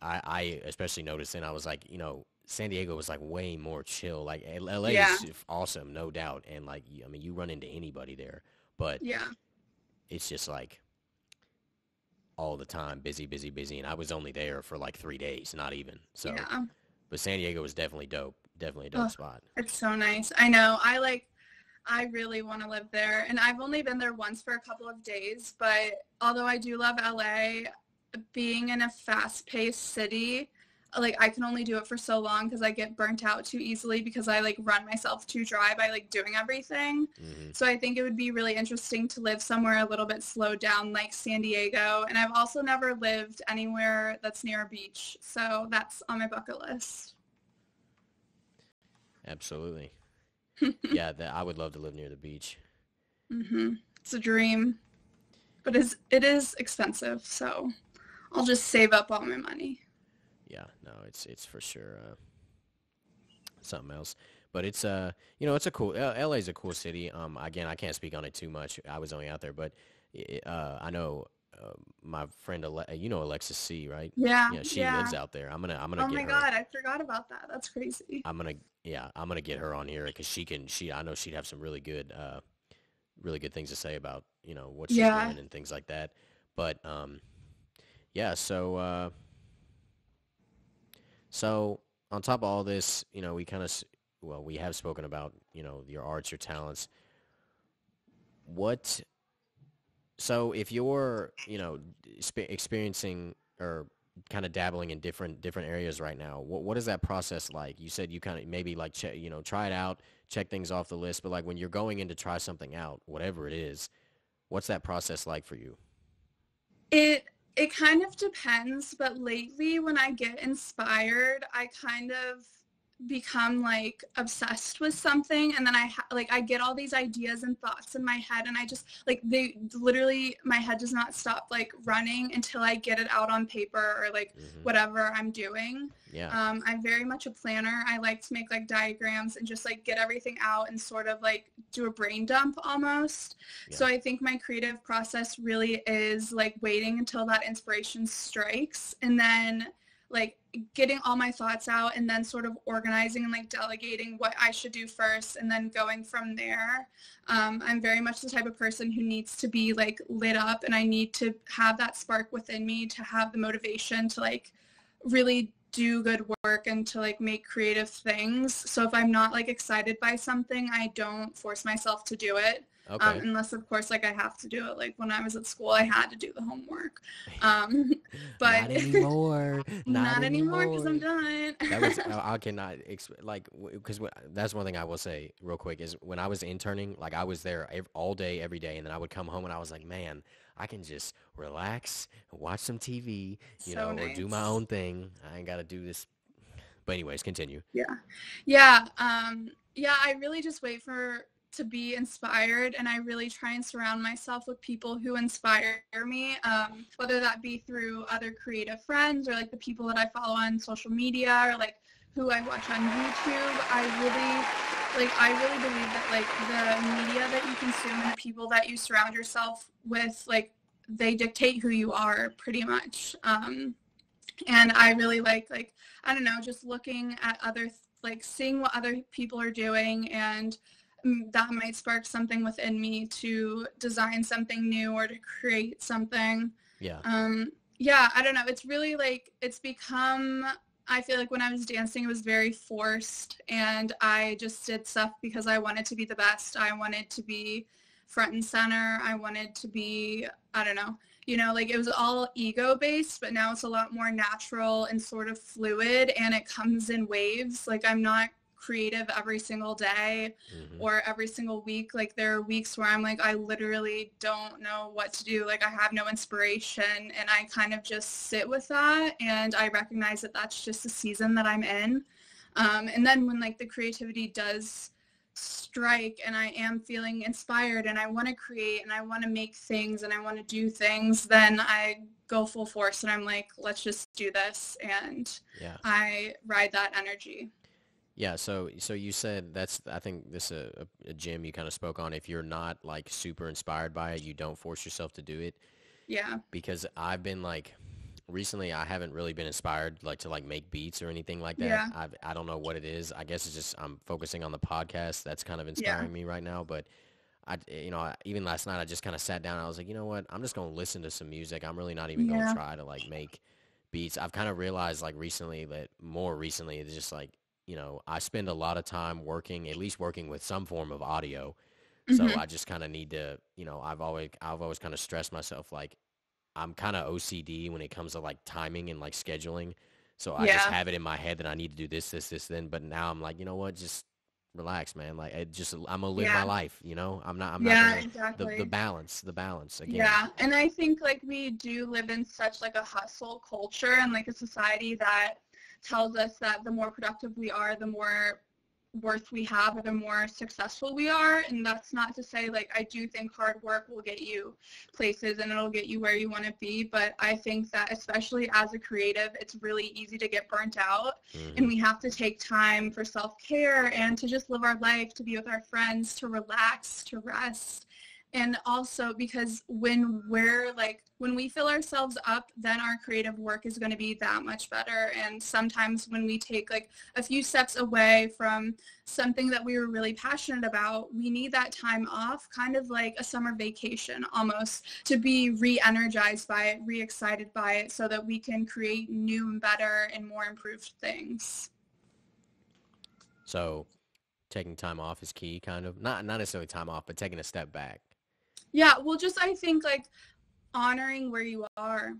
Speaker 1: I especially noticed, and I was like, San Diego was like way more chill. Like LA
Speaker 2: Yeah.
Speaker 1: is awesome, no doubt. And like, I mean, you run into anybody there, but
Speaker 2: Yeah.
Speaker 1: it's just like all the time, busy, busy, busy. And I was only there for like 3 days, not even. So,
Speaker 2: Yeah.
Speaker 1: but San Diego was definitely dope. Definitely a dope
Speaker 2: Oh,
Speaker 1: spot.
Speaker 2: it's so nice. I know. I really want to live there. And I've only been there once for a couple of days, but although I do love LA, being in a fast-paced city, like I can only do it for so long because I get burnt out too easily because I like run myself too dry by like doing everything.
Speaker 1: Hmm.
Speaker 2: So I think it would be really interesting to live somewhere a little bit slowed down like San Diego. And I've also never lived anywhere that's near a beach. So that's on my bucket list.
Speaker 1: Absolutely. Yeah, I would love to live near the beach.
Speaker 2: It's a dream, but it is expensive. So I'll just save up all my money.
Speaker 1: Yeah, no, it's for sure something else. But it's it's a cool. LA's a cool city. Again, I can't speak on it too much. I was only out there, but I know my friend Alexis C, right?
Speaker 2: Yeah,
Speaker 1: Yeah, she
Speaker 2: yeah.
Speaker 1: lives out there. I'm gonna
Speaker 2: Oh
Speaker 1: get
Speaker 2: my
Speaker 1: her.
Speaker 2: God, I forgot about that. That's crazy.
Speaker 1: I'm gonna get her on here because I know she'd have some really good things to say about what she's
Speaker 2: Yeah.
Speaker 1: doing and things like that. But yeah, so on top of all this, we kind of we have spoken about your arts, your talents. What So if you're experiencing or kind of dabbling in different areas right now, what is that process like? You said you kind of maybe like try it out, check things off the list, but like when you're going in to try something out, whatever it is, what's that process like for you?
Speaker 2: It kind of depends, but lately when I get inspired, I kind of become like obsessed with something, and then I get all these ideas and thoughts in my head, and I just like they literally my head does not stop like running until I get it out on paper or like
Speaker 1: Hmm.
Speaker 2: whatever I'm doing.
Speaker 1: Yeah.
Speaker 2: I'm very much a planner. I like to make like diagrams and just like get everything out and sort of like do a brain dump almost.
Speaker 1: Yeah.
Speaker 2: So I think my creative process really is like waiting until that inspiration strikes, and then like getting all my thoughts out, and then sort of organizing and like delegating what I should do first, and then going from there. I'm very much the type of person who needs to be like lit up, and I need to have that spark within me to have the motivation to like really do good work and to like make creative things. So if I'm not like excited by something, I don't force myself to do it.
Speaker 1: Okay.
Speaker 2: Unless of course like I have to do it. Like when I was at school, I had to do the homework. But
Speaker 1: Not anymore.
Speaker 2: not anymore because I'm done.
Speaker 1: That was I cannot because that's one thing I will say real quick is when I was interning, like I was there all day every day, and then I would come home and I was like, man, I can just relax and watch some TV,
Speaker 2: So
Speaker 1: or do my
Speaker 2: nice.
Speaker 1: own thing. I ain't got to do this. But anyways, continue.
Speaker 2: Yeah. Yeah, I really just wait for to be inspired, and I really try and surround myself with people who inspire me, whether that be through other creative friends or like the people that I follow on social media or like who I watch on YouTube. I really believe that like the media that you consume and the people that you surround yourself with, like they dictate who you are pretty much. And I really like I don't know, just looking at like seeing what other people are doing, and that might spark something within me to design something new or to create something.
Speaker 1: Yeah.
Speaker 2: Yeah, I don't know. It's really like it's become, I feel like when I was dancing, it was very forced, and I just did stuff because I wanted to be the best. I wanted to be front and center. I wanted to be, I don't know, like it was all ego based, but now it's a lot more natural and sort of fluid, and it comes in waves. Like I'm not creative every single day or every single week. Like there are weeks where I'm like, I literally don't know what to do. Like I have no inspiration, and I kind of just sit with that, and I recognize that that's just the season that I'm in. And then when like the creativity does strike and I am feeling inspired and I want to create and I want to make things and I want to do things, then I go full force and I'm like, let's just do this. And
Speaker 1: Yeah.
Speaker 2: I ride that energy.
Speaker 1: Yeah, so you said I think this is a gem you kind of spoke on. If you're not like super inspired by it, you don't force yourself to do it.
Speaker 2: Yeah.
Speaker 1: Because I've been like, recently I haven't really been inspired like to like make beats or anything like that.
Speaker 2: Yeah.
Speaker 1: I don't know what it is. I guess it's just I'm focusing on the podcast. That's kind of
Speaker 2: Yeah.
Speaker 1: inspiring me right now. But even last night I just kind of sat down. I was like, you know what? I'm just gonna listen to some music. I'm really not even gonna
Speaker 2: Yeah.
Speaker 1: try to like make beats. I've kind of realized like recently that more recently it's just like I spend a lot of time working, at least working with some form of audio. So
Speaker 2: Hmm.
Speaker 1: I just kind of need to, I've always kind of stressed myself like I'm kind of OCD when it comes to like timing and like scheduling. So I just
Speaker 2: Yeah.
Speaker 1: have it in my head that I need to do this, this, this, then. But now I'm like, you know what? Just relax, man. Like I'm gonna live my
Speaker 2: Yeah.
Speaker 1: life. I'm not
Speaker 2: Yeah,
Speaker 1: gonna the
Speaker 2: exactly.
Speaker 1: balance again.
Speaker 2: Yeah, and I think like we do live in such like a hustle culture and like a society that tells us that the more productive we are, the more worth we have or the more successful we are. And that's not to say like I do think hard work will get you places and it'll get you where you want to be. But I think that especially as a creative, it's really easy to get burnt out and
Speaker 1: Hmm.
Speaker 2: we have to take time for self-care and to just live our life, to be with our friends, to relax, to rest. And also because when we fill ourselves up, then our creative work is going to be that much better. And sometimes when we take like a few steps away from something that we were really passionate about, we need that time off, kind of like a summer vacation almost, to be re-energized by it, re-excited by it, so that we can create new and better and more improved things.
Speaker 1: So taking time off is key, kind of. Not necessarily time off, but taking a step back.
Speaker 2: Yeah, well, just I think like honoring where you are.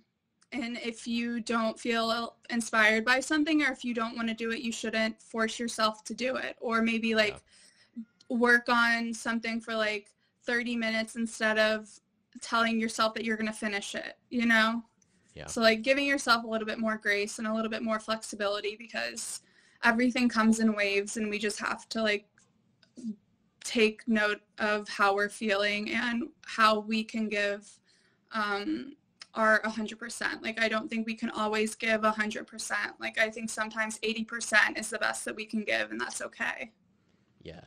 Speaker 2: And if you don't feel inspired by something or if you don't want to do it, you shouldn't force yourself to do it. Or maybe
Speaker 1: Yeah.
Speaker 2: like work on something for like 30 minutes instead of telling yourself that you're going to finish it, you know?
Speaker 1: Yeah.
Speaker 2: So like giving yourself a little bit more grace and a little bit more flexibility because everything comes in waves and we just have to like take note of how we're feeling and how we can give our 100%. Like I don't think we can always give 100%. Like I think sometimes 80% is the best that we can give and that's okay.
Speaker 1: Yeah.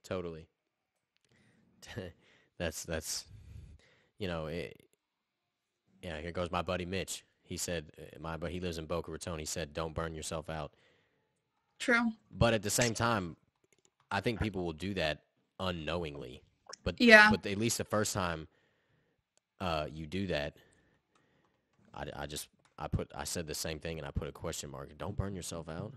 Speaker 1: Totally. That's yeah, here goes my buddy Mitch. He said, but he lives in Boca Raton. He said, "Don't burn yourself out."
Speaker 2: True.
Speaker 1: But at the same time, I think people will do that unknowingly. But
Speaker 2: Yeah.
Speaker 1: but at least the first time you do that, I said the same thing and I put a question mark. Don't burn yourself out.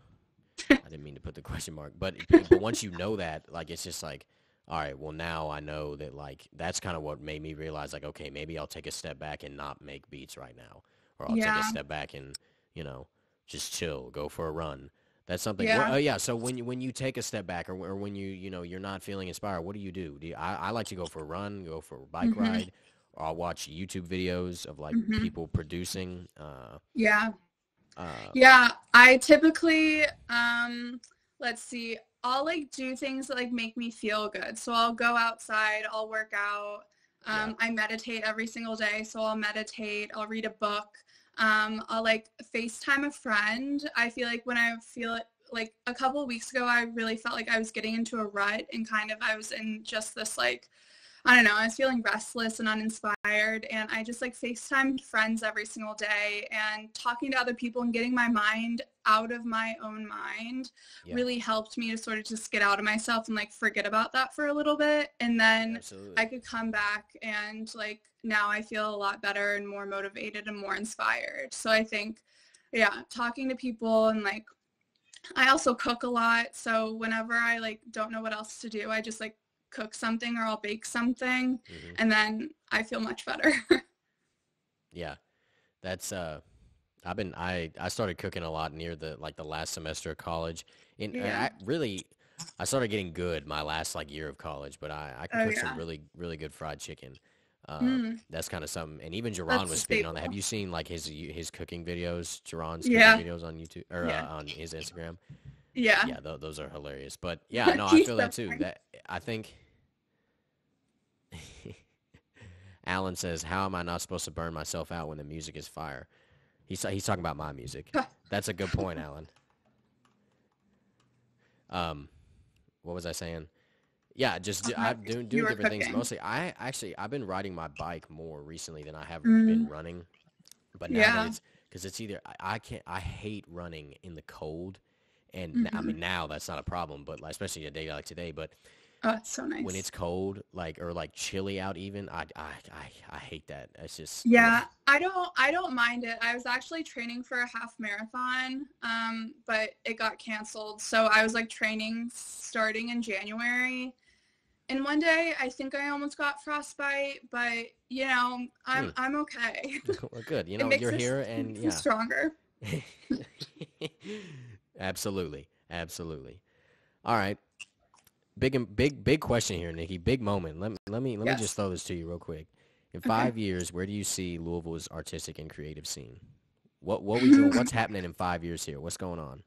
Speaker 1: I didn't mean to put the question mark, but once you know that, like it's just like, all right, well now I know that like that's kind of what made me realize like okay, maybe I'll take a step back and not make beats right now, or I'll take a
Speaker 2: Yeah.
Speaker 1: step back and just chill, go for a run. That's something.
Speaker 2: Yeah.
Speaker 1: Yeah. So when you take a step back, or when you're not feeling inspired, what do you do? I like to go for a run, go for a bike
Speaker 2: Mhm.
Speaker 1: ride, or I'll watch YouTube videos of like
Speaker 2: Mhm.
Speaker 1: people producing.
Speaker 2: Yeah.
Speaker 1: Uh,
Speaker 2: Yeah, I typically, let's see, I'll like do things that like make me feel good. So I'll go outside, I'll work out.
Speaker 1: yeah,
Speaker 2: I meditate every single day. So I'll meditate, I'll read a book. I'll like FaceTime a friend. I feel like when I feel it, like a couple of weeks ago, I really felt like I was getting into a rut and kind of I was in just this like I don't know, I was feeling restless and uninspired and I just like FaceTimed friends every single day and talking to other people and getting my mind out of my own mind
Speaker 1: yeah,
Speaker 2: really helped me to sort of just get out of myself and like forget about that for a little bit. And then I
Speaker 1: absolutely.
Speaker 2: could come back and like now I feel a lot better and more motivated and more inspired. So I think, yeah, talking to people and like I also cook a lot, so whenever I like don't know what else to do, I just like cook something or I'll bake something
Speaker 1: Hmm.
Speaker 2: and then I feel much better.
Speaker 1: Yeah, that's I started cooking a lot near the last semester of college. And
Speaker 2: Yeah.
Speaker 1: I started getting good my last like year of college, but I can
Speaker 2: Oh
Speaker 1: cook some
Speaker 2: yeah.
Speaker 1: really really good fried chicken.
Speaker 2: Mm,
Speaker 1: That's kind of something. And even Jerron
Speaker 2: that's
Speaker 1: was
Speaker 2: a
Speaker 1: speaking on that. Have
Speaker 2: staple.
Speaker 1: you seen like his cooking videos? Jerron's cooking
Speaker 2: Yeah.
Speaker 1: videos on YouTube or
Speaker 2: Yeah.
Speaker 1: on his Instagram.
Speaker 2: Yeah.
Speaker 1: Yeah, those are hilarious. But yeah, no, I
Speaker 2: He's
Speaker 1: feel
Speaker 2: so
Speaker 1: that too.
Speaker 2: funny.
Speaker 1: That I think Alan says, "How am I not supposed to burn myself out when the music is fire?" He's talking about my music. That's a good point, Alan. Um, what was I saying? Yeah, I'm
Speaker 2: You
Speaker 1: doing
Speaker 2: were
Speaker 1: different things.
Speaker 2: cooking.
Speaker 1: Mostly, I've been riding my bike more recently than I have been
Speaker 2: Mm,
Speaker 1: running. But now that
Speaker 2: yeah.
Speaker 1: because it's either I can't. I hate running in the cold, and I mean now that's not a problem, but like, especially a day like today. But
Speaker 2: Oh, it's so
Speaker 1: when
Speaker 2: nice.
Speaker 1: it's cold, like or like chilly out, even I hate that. It's just ugh.
Speaker 2: Yeah, I don't mind it. I was actually training for a half marathon, but it got canceled. So I was like training starting in January. And one day I think I almost got frostbite, but I'm okay.
Speaker 1: Well, good.
Speaker 2: It makes
Speaker 1: You're here,
Speaker 2: it
Speaker 1: and
Speaker 2: makes us stronger.
Speaker 1: absolutely, absolutely. All right. Big question here, Nikki. Big moment. Let me just
Speaker 2: Yes.
Speaker 1: throw this to you real quick. In
Speaker 2: Okay.
Speaker 1: 5 years, where do you see Louisville's artistic and creative scene? What we doing? What's happening in 5 years here? What's going on?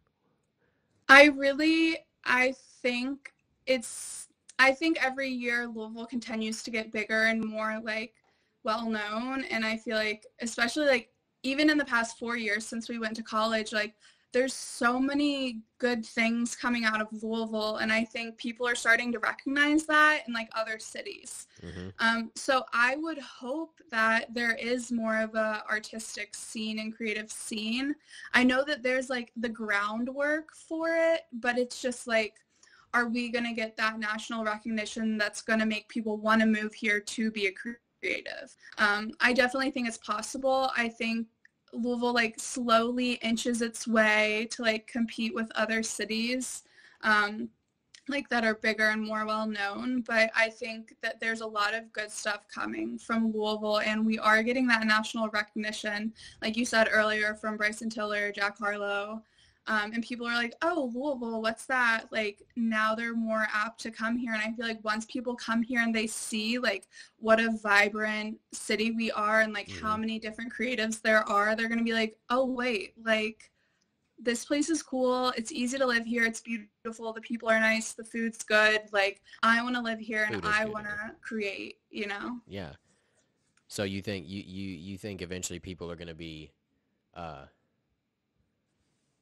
Speaker 2: I think it's, I think every year Louisville continues to get bigger and more like well known. And I feel like, especially like even in the past 4 years since we went to college, like there's so many good things coming out of Louisville. And I think people are starting to recognize that in like other cities.
Speaker 1: Hmm.
Speaker 2: So I would hope that there is more of a artistic scene and creative scene. I know that there's like the groundwork for it, but it's just like, are we going to get that national recognition that's going to make people want to move here to be a creative? I definitely think it's possible. I think Louisville like slowly inches its way to like compete with other cities. Like that are bigger and more well known, but I think that there's a lot of good stuff coming from Louisville, and we are getting that national recognition, like you said earlier, from Bryson Tiller, Jack Harlow, and people are like, oh, Louisville, what's that? Like now they're more apt to come here, and I feel like once people come here and they see like what a vibrant city we are and like how many different creatives there are, they're gonna be like, oh wait, like this place is cool. It's easy to live here. It's beautiful. The people are nice. The food's good. Like, I want to live here and
Speaker 1: Food is
Speaker 2: I
Speaker 1: good
Speaker 2: want
Speaker 1: here.
Speaker 2: to create, you know?
Speaker 1: Yeah. So you think you think eventually people are going to be, uh,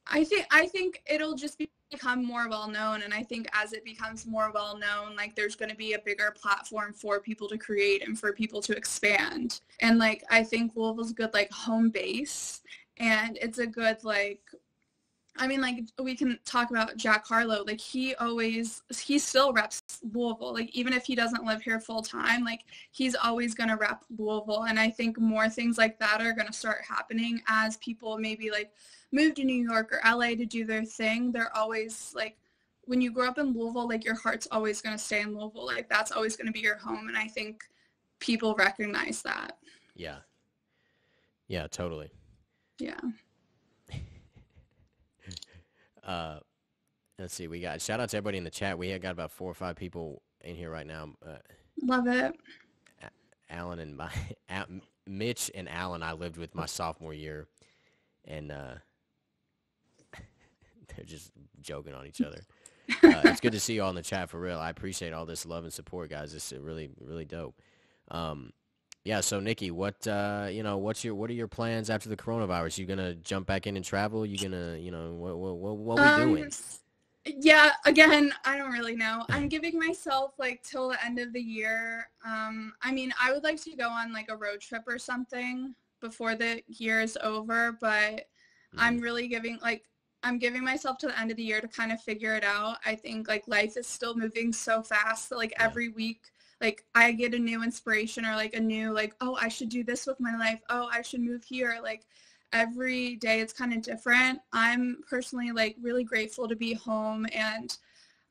Speaker 2: I think it'll just become more well known, and I think as it becomes more well known, like there's going to be a bigger platform for people to create and for people to expand. And like I think Louisville's a good like home base, and it's a good like, I mean, like, we can talk about Jack Harlow. Like, he still reps Louisville. Like, even if he doesn't live here full time, like, he's always going to rep Louisville. And I think more things like that are going to start happening as people maybe, like, move to New York or LA to do their thing. They're always, like, when you grow up in Louisville, like, your heart's always going to stay in Louisville. Like, that's always going to be your home. And I think people recognize that.
Speaker 1: yeah. Yeah, totally.
Speaker 2: Yeah.
Speaker 1: Let's see. We got shout out to everybody in the chat. We have got about 4 or 5 people in here right now.
Speaker 2: Love it.
Speaker 1: Alan and Mitch and Alan I lived with my sophomore year, and they're just joking on each other. It's good to see you all in the chat for real. I appreciate all this love and support, guys. It's really really dope. Yeah. So Nikki, what are your plans after the coronavirus? You gonna jump back in and travel? You gonna what we doing?
Speaker 2: Yeah, again, I don't really know. I'm giving myself like till the end of the year. I mean, I would like to go on like a road trip or something before the year is over, but I'm really I'm giving myself to the end of the year to kind of figure it out. I think like life is still moving so fast that like
Speaker 1: Yeah.
Speaker 2: every week like I get a new inspiration or like a new like, oh, I should do this with my life. Oh, I should move here. Like every day it's kind of different. I'm personally like really grateful to be home, and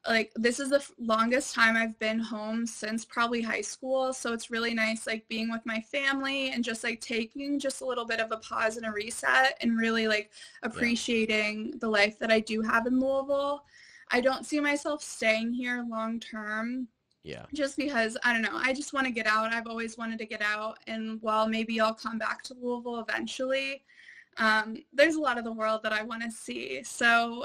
Speaker 2: like this is the longest time I've been home since probably high school, so it's really nice like being with my family and just like taking just a little bit of a pause and a reset and really like appreciating the life that I do have in Louisville. I don't see myself staying here long term.
Speaker 1: Yeah.
Speaker 2: Just because, I don't know, I just want to get out. I've always wanted to get out, and while maybe I'll come back to Louisville eventually, there's a lot of the world that I want to see. So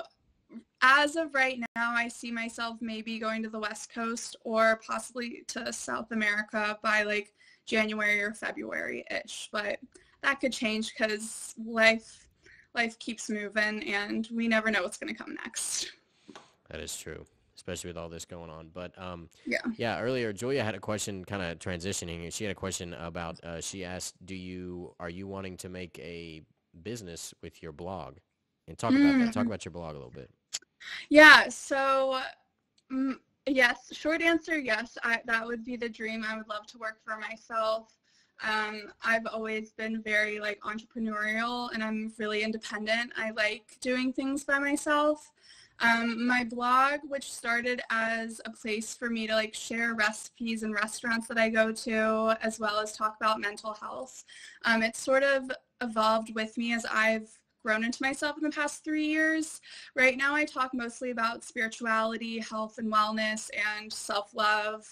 Speaker 2: as of right now, I see myself maybe going to the West Coast or possibly to South America by like January or February-ish. But that could change because life keeps moving, and we never know what's going to come next.
Speaker 1: That is true, especially with all this going on. But
Speaker 2: Yeah.
Speaker 1: earlier Julia had a question, kind of transitioning. She had a question about. She asked, "Are you wanting to make a business with your blog. And talk about that. Talk about your blog a little bit.
Speaker 2: Yeah, so yes, short answer, yes. That would be the dream. I would love to work for myself. I've always been very like entrepreneurial, and I'm really independent. I like doing things by myself. My blog, which started as a place for me to like share recipes and restaurants that I go to, as well as talk about mental health. It sort of evolved with me as I've grown into myself in the past 3 years. Right now, I talk mostly about spirituality, health and wellness, and self-love,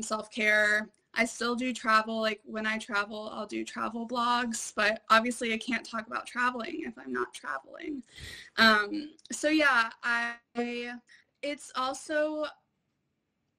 Speaker 2: self-care. I still do travel. Like when I travel, I'll do travel blogs, but obviously I can't talk about traveling if I'm not traveling. So yeah, it's also,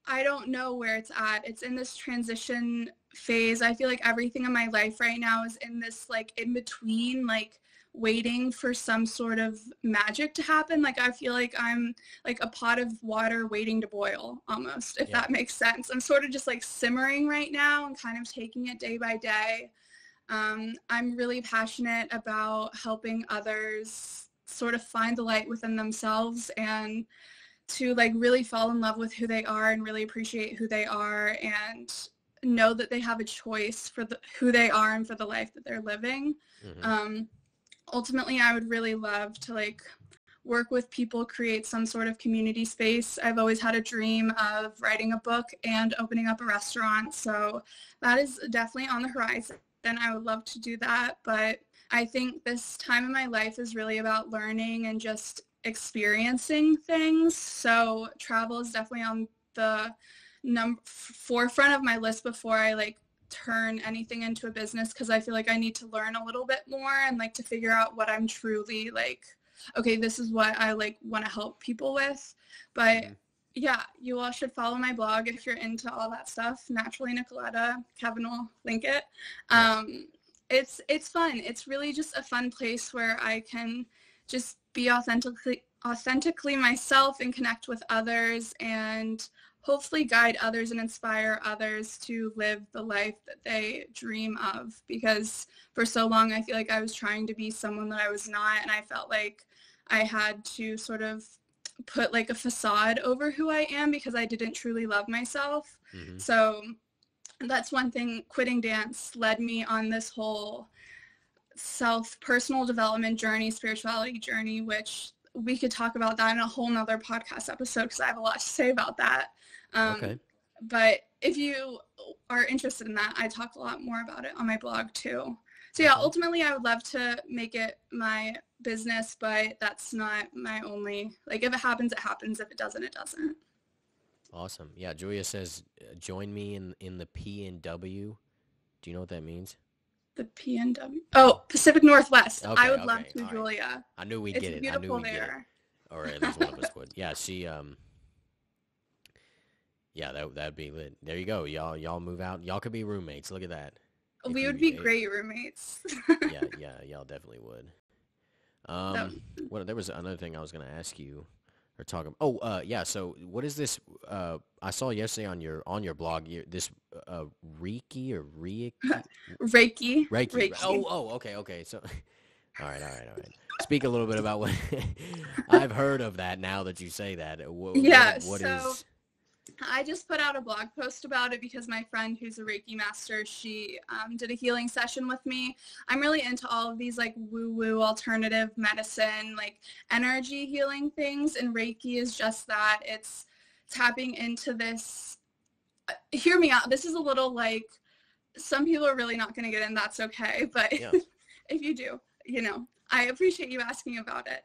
Speaker 2: I don't know where it's at. It's in this transition phase. I feel like everything in my life right now is in this like in between, like waiting for some sort of magic to happen. Like I feel like I'm like a pot of water waiting to boil almost, if that makes sense. I'm sort of just like simmering right now and kind of taking it day by day. I'm really passionate about helping others sort of find the light within themselves and to like really fall in love with who they are and really appreciate who they are and know that they have a choice for who they are and for the life that they're living. Ultimately, I would really love to like work with people, create some sort of community space. I've always had a dream of writing a book and opening up a restaurant. So that is definitely on the horizon. I would love to do that. But I think this time in my life is really about learning and just experiencing things. So travel is definitely on the forefront of my list before I like turn anything into a business, because I feel like I need to learn a little bit more and like to figure out what I'm truly like, okay, this is what I like want to help people with. But yeah, you all should follow my blog if you're into all that stuff. Naturally Nicoletta, Kevin will link it. It's fun. It's really just a fun place where I can just be authentically myself and connect with others and hopefully guide others and inspire others to live the life that they dream of. Because for so long, I feel like I was trying to be someone that I was not, and I felt like I had to sort of put like a facade over who I am because I didn't truly love myself. So that's one thing. Quitting dance led me on this whole personal development journey, spirituality journey, which we could talk about that in a whole nother podcast episode because I have a lot to say about that. Okay. But if you are interested in that, I talk a lot more about it on my blog too. So yeah, ultimately I would love to make it my business, but that's not my only, like if it happens, it happens. If it doesn't, it doesn't.
Speaker 1: Awesome. Yeah, Julia says, join me in the P&W. Do you know what that means?
Speaker 2: The P&W. Oh, Pacific Northwest.
Speaker 1: Okay,
Speaker 2: I would love to,
Speaker 1: all
Speaker 2: Julia.
Speaker 1: Right. I knew we'd get it.
Speaker 2: It's beautiful there.
Speaker 1: Or at least one of us would. Yeah, she, yeah, that'd be lit. There you go. Y'all move out. Y'all could be roommates. Look at that.
Speaker 2: We would be great roommates.
Speaker 1: yeah, y'all definitely would. Well, there was another thing I was going to ask you. Or talk. Yeah. So, what is this? I saw yesterday on your blog this Reiki or Reiki.
Speaker 2: Reiki.
Speaker 1: Oh. Okay. So, all right. Speak a little bit about what I've heard of that. Now that you say that, what is?
Speaker 2: I just put out a blog post about it because my friend who's a Reiki master, she did a healing session with me. I'm really into all of these like woo-woo alternative medicine, like energy healing things, and Reiki is just that. It's tapping into this. Hear me out. This is a little like, some people are really not going to get in. That's okay. But if you do, I appreciate you asking about it.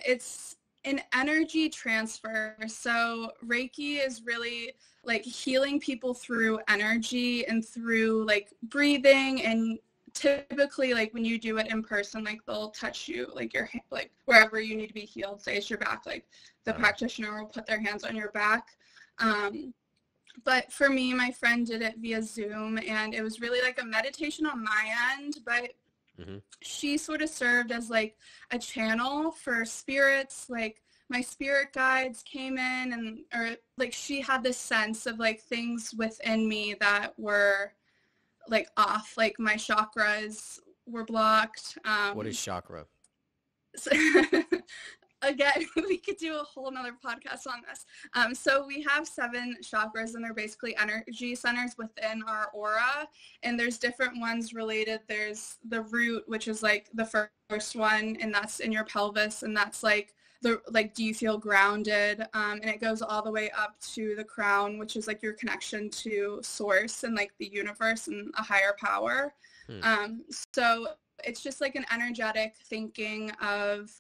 Speaker 2: It's an energy transfer. So Reiki is really like healing people through energy and through like breathing, and typically like when you do it in person, like they'll touch you like your like wherever you need to be healed, say it's your back, like the practitioner will put their hands on your back. But for me, my friend did it via Zoom, and it was really like a meditation on my end, but she sort of served as like a channel for spirits. Like my spirit guides came in, or like she had this sense of like things within me that were like off, like my chakras were blocked.
Speaker 1: What is chakra?
Speaker 2: So again, we could do a whole nother podcast on this. So we have 7 chakras, and they're basically energy centers within our aura. And there's different ones related. There's the root, which is like the first one, and that's in your pelvis, and that's like do you feel grounded? And it goes all the way up to the crown, which is like your connection to source and like the universe and a higher power. So it's just like an energetic thinking of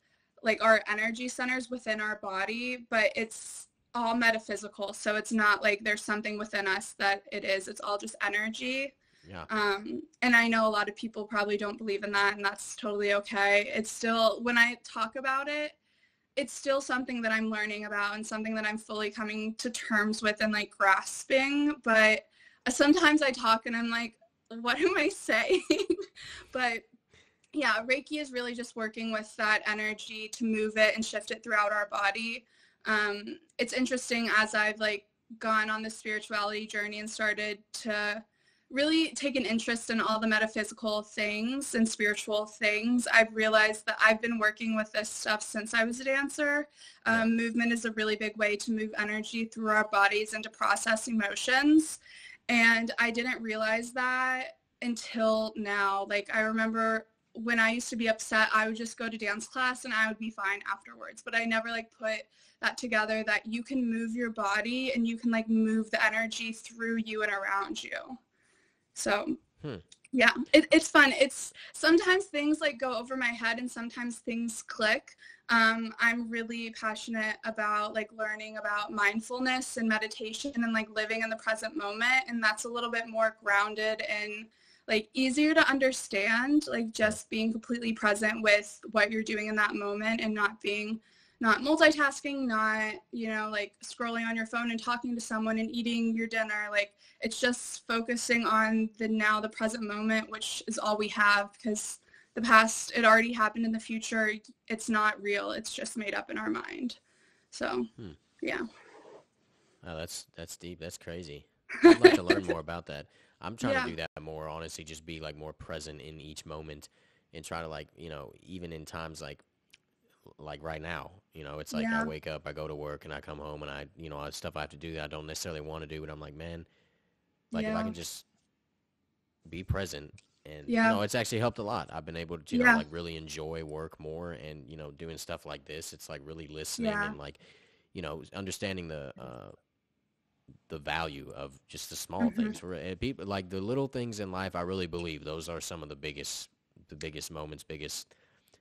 Speaker 2: like our energy centers within our body, but it's all metaphysical. So it's not like there's something within us that it's all just energy.
Speaker 1: Yeah.
Speaker 2: And I know a lot of people probably don't believe in that, and that's totally okay. It's still, when I talk about it, it's still something that I'm learning about and something that I'm fully coming to terms with and like grasping. But sometimes I talk and I'm like, what am I saying? But yeah, Reiki is really just working with that energy to move it and shift it throughout our body. It's interesting, as I've like gone on the spirituality journey and started to really take an interest in all the metaphysical things and spiritual things, I've realized that I've been working with this stuff since I was a dancer. Movement is a really big way to move energy through our bodies and to process emotions. And I didn't realize that until now. Like, I remember when I used to be upset, I would just go to dance class and I would be fine afterwards. But I never like put that together, that you can move your body and you can like move the energy through you and around you. So yeah, it's fun. It's sometimes things like go over my head and sometimes things click. I'm really passionate about like learning about mindfulness and meditation and like living in the present moment. And that's a little bit more grounded and like easier to understand, like just being completely present with what you're doing in that moment and not multitasking, not, like scrolling on your phone and talking to someone and eating your dinner. Like, it's just focusing on the present moment, which is all we have, because the past, it already happened. In the future, it's not real. It's just made up in our mind. So, yeah.
Speaker 1: Oh, that's deep. That's crazy. I'd like to learn more about that. I'm trying to do that more, honestly, just be like more present in each moment and try to like, even in times like right now, it's like I wake up, I go to work, and I come home, and I stuff I have to do that I don't necessarily want to do, but I'm like, man, like if I can just be present, and it's actually helped a lot. I've been able to like really enjoy work more, and doing stuff like this, it's like really listening and like understanding the value of just the small things for people, like the little things in life. I really believe those are some of the biggest moments, biggest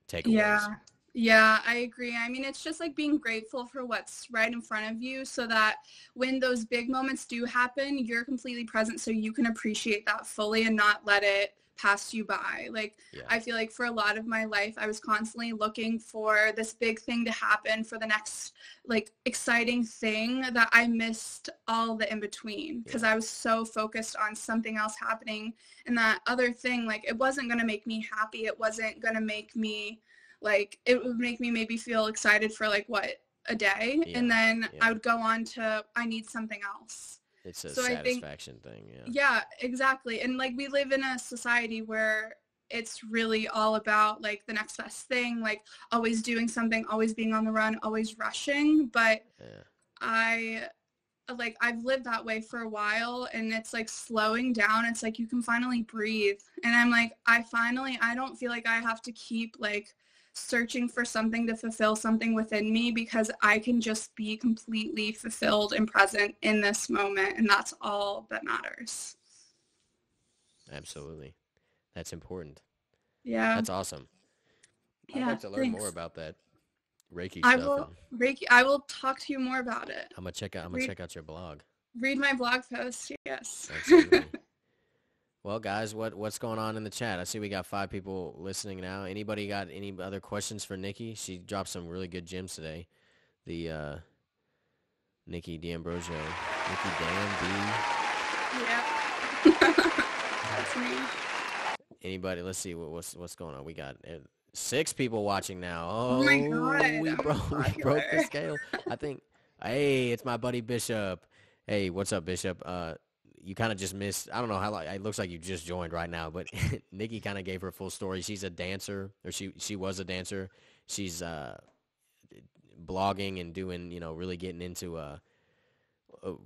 Speaker 1: takeaways.
Speaker 2: Yeah, I agree. I mean, it's just like being grateful for what's right in front of you, so that when those big moments do happen, you're completely present, so you can appreciate that fully and not let it pass you by. Like, I feel like for a lot of my life, I was constantly looking for this big thing to happen, for the next like exciting thing, that I missed all the in between, because I was so focused on something else happening, and that other thing, like, it wasn't going to make me happy. It wasn't going to make me like, it would make me maybe feel excited for like a day, and then I would go on to, I need something else.
Speaker 1: It's a satisfaction thing.
Speaker 2: Yeah, exactly. And like, we live in a society where it's really all about like the next best thing, like always doing something, always being on the run, always rushing. But I've lived that way for a while, and it's like slowing down. It's like you can finally breathe. And I'm like, I don't feel like I have to keep like searching for something to fulfill something within me, because I can just be completely fulfilled and present in this moment, and that's all that matters.
Speaker 1: Absolutely. That's important.
Speaker 2: Yeah.
Speaker 1: That's awesome. I'd like to learn more about that Reiki stuff.
Speaker 2: I will talk to you more about it.
Speaker 1: I'm gonna check out your blog.
Speaker 2: Read my blog post, yes.
Speaker 1: Absolutely. Well, guys, what's going on in the chat? I see we got 5 people listening now. Anybody got any other questions for Nikki? She dropped some really good gems today. The Nikki D'ambrosio. Nikki D'am.
Speaker 2: Yeah. That's me.
Speaker 1: Anybody? Let's see what's going on. We got 6 people watching now.
Speaker 2: Oh my God.
Speaker 1: We broke the scale. I think. Hey, it's my buddy Bishop. Hey, what's up, Bishop? you kind of just missed. I don't know how long. It looks like you just joined right now, but Nikki kind of gave her full story. She's a dancer, or she was a dancer. She's blogging and doing, really getting into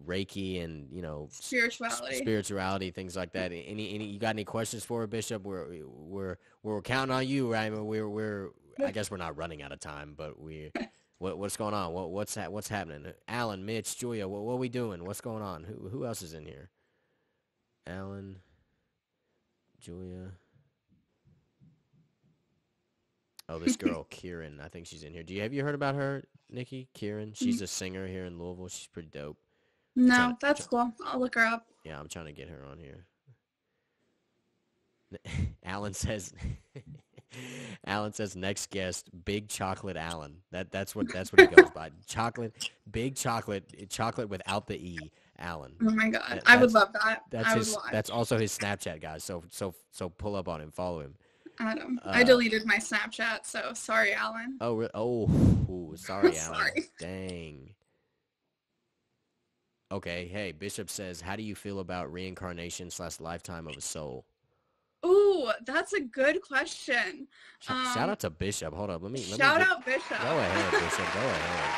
Speaker 1: Reiki and spirituality, things like that. Any you got any questions for her, Bishop? We're counting on you, right? We're I guess we're not running out of time, but what's going on? What's happening? Alan, Mitch, Julia, what are we doing? What's going on? Who else is in here? Alan, Julia. Oh, this girl, Kieran. I think she's in here. Have you heard about her, Nikki? Kieran? She's a singer here in Louisville. She's pretty dope.
Speaker 2: No, that's cool. I'll look her up.
Speaker 1: Yeah, I'm trying to get her on here. Alan says next guest, Big Chocolate Alan. That's what he goes by. Big chocolate without the E, Alan.
Speaker 2: Oh my God. I would love that.
Speaker 1: That's also his Snapchat, guys. So pull up on him, follow him.
Speaker 2: Adam. I deleted my Snapchat, so sorry, Alan.
Speaker 1: Oh, really? Oh, sorry, Alan.
Speaker 2: Sorry.
Speaker 1: Dang. Okay, hey, Bishop says, how do you feel about reincarnation / lifetime of a soul?
Speaker 2: Ooh, that's a good question.
Speaker 1: Shout out to Bishop. Hold up, let me
Speaker 2: shout out Bishop.
Speaker 1: Go ahead, Bishop. Go ahead.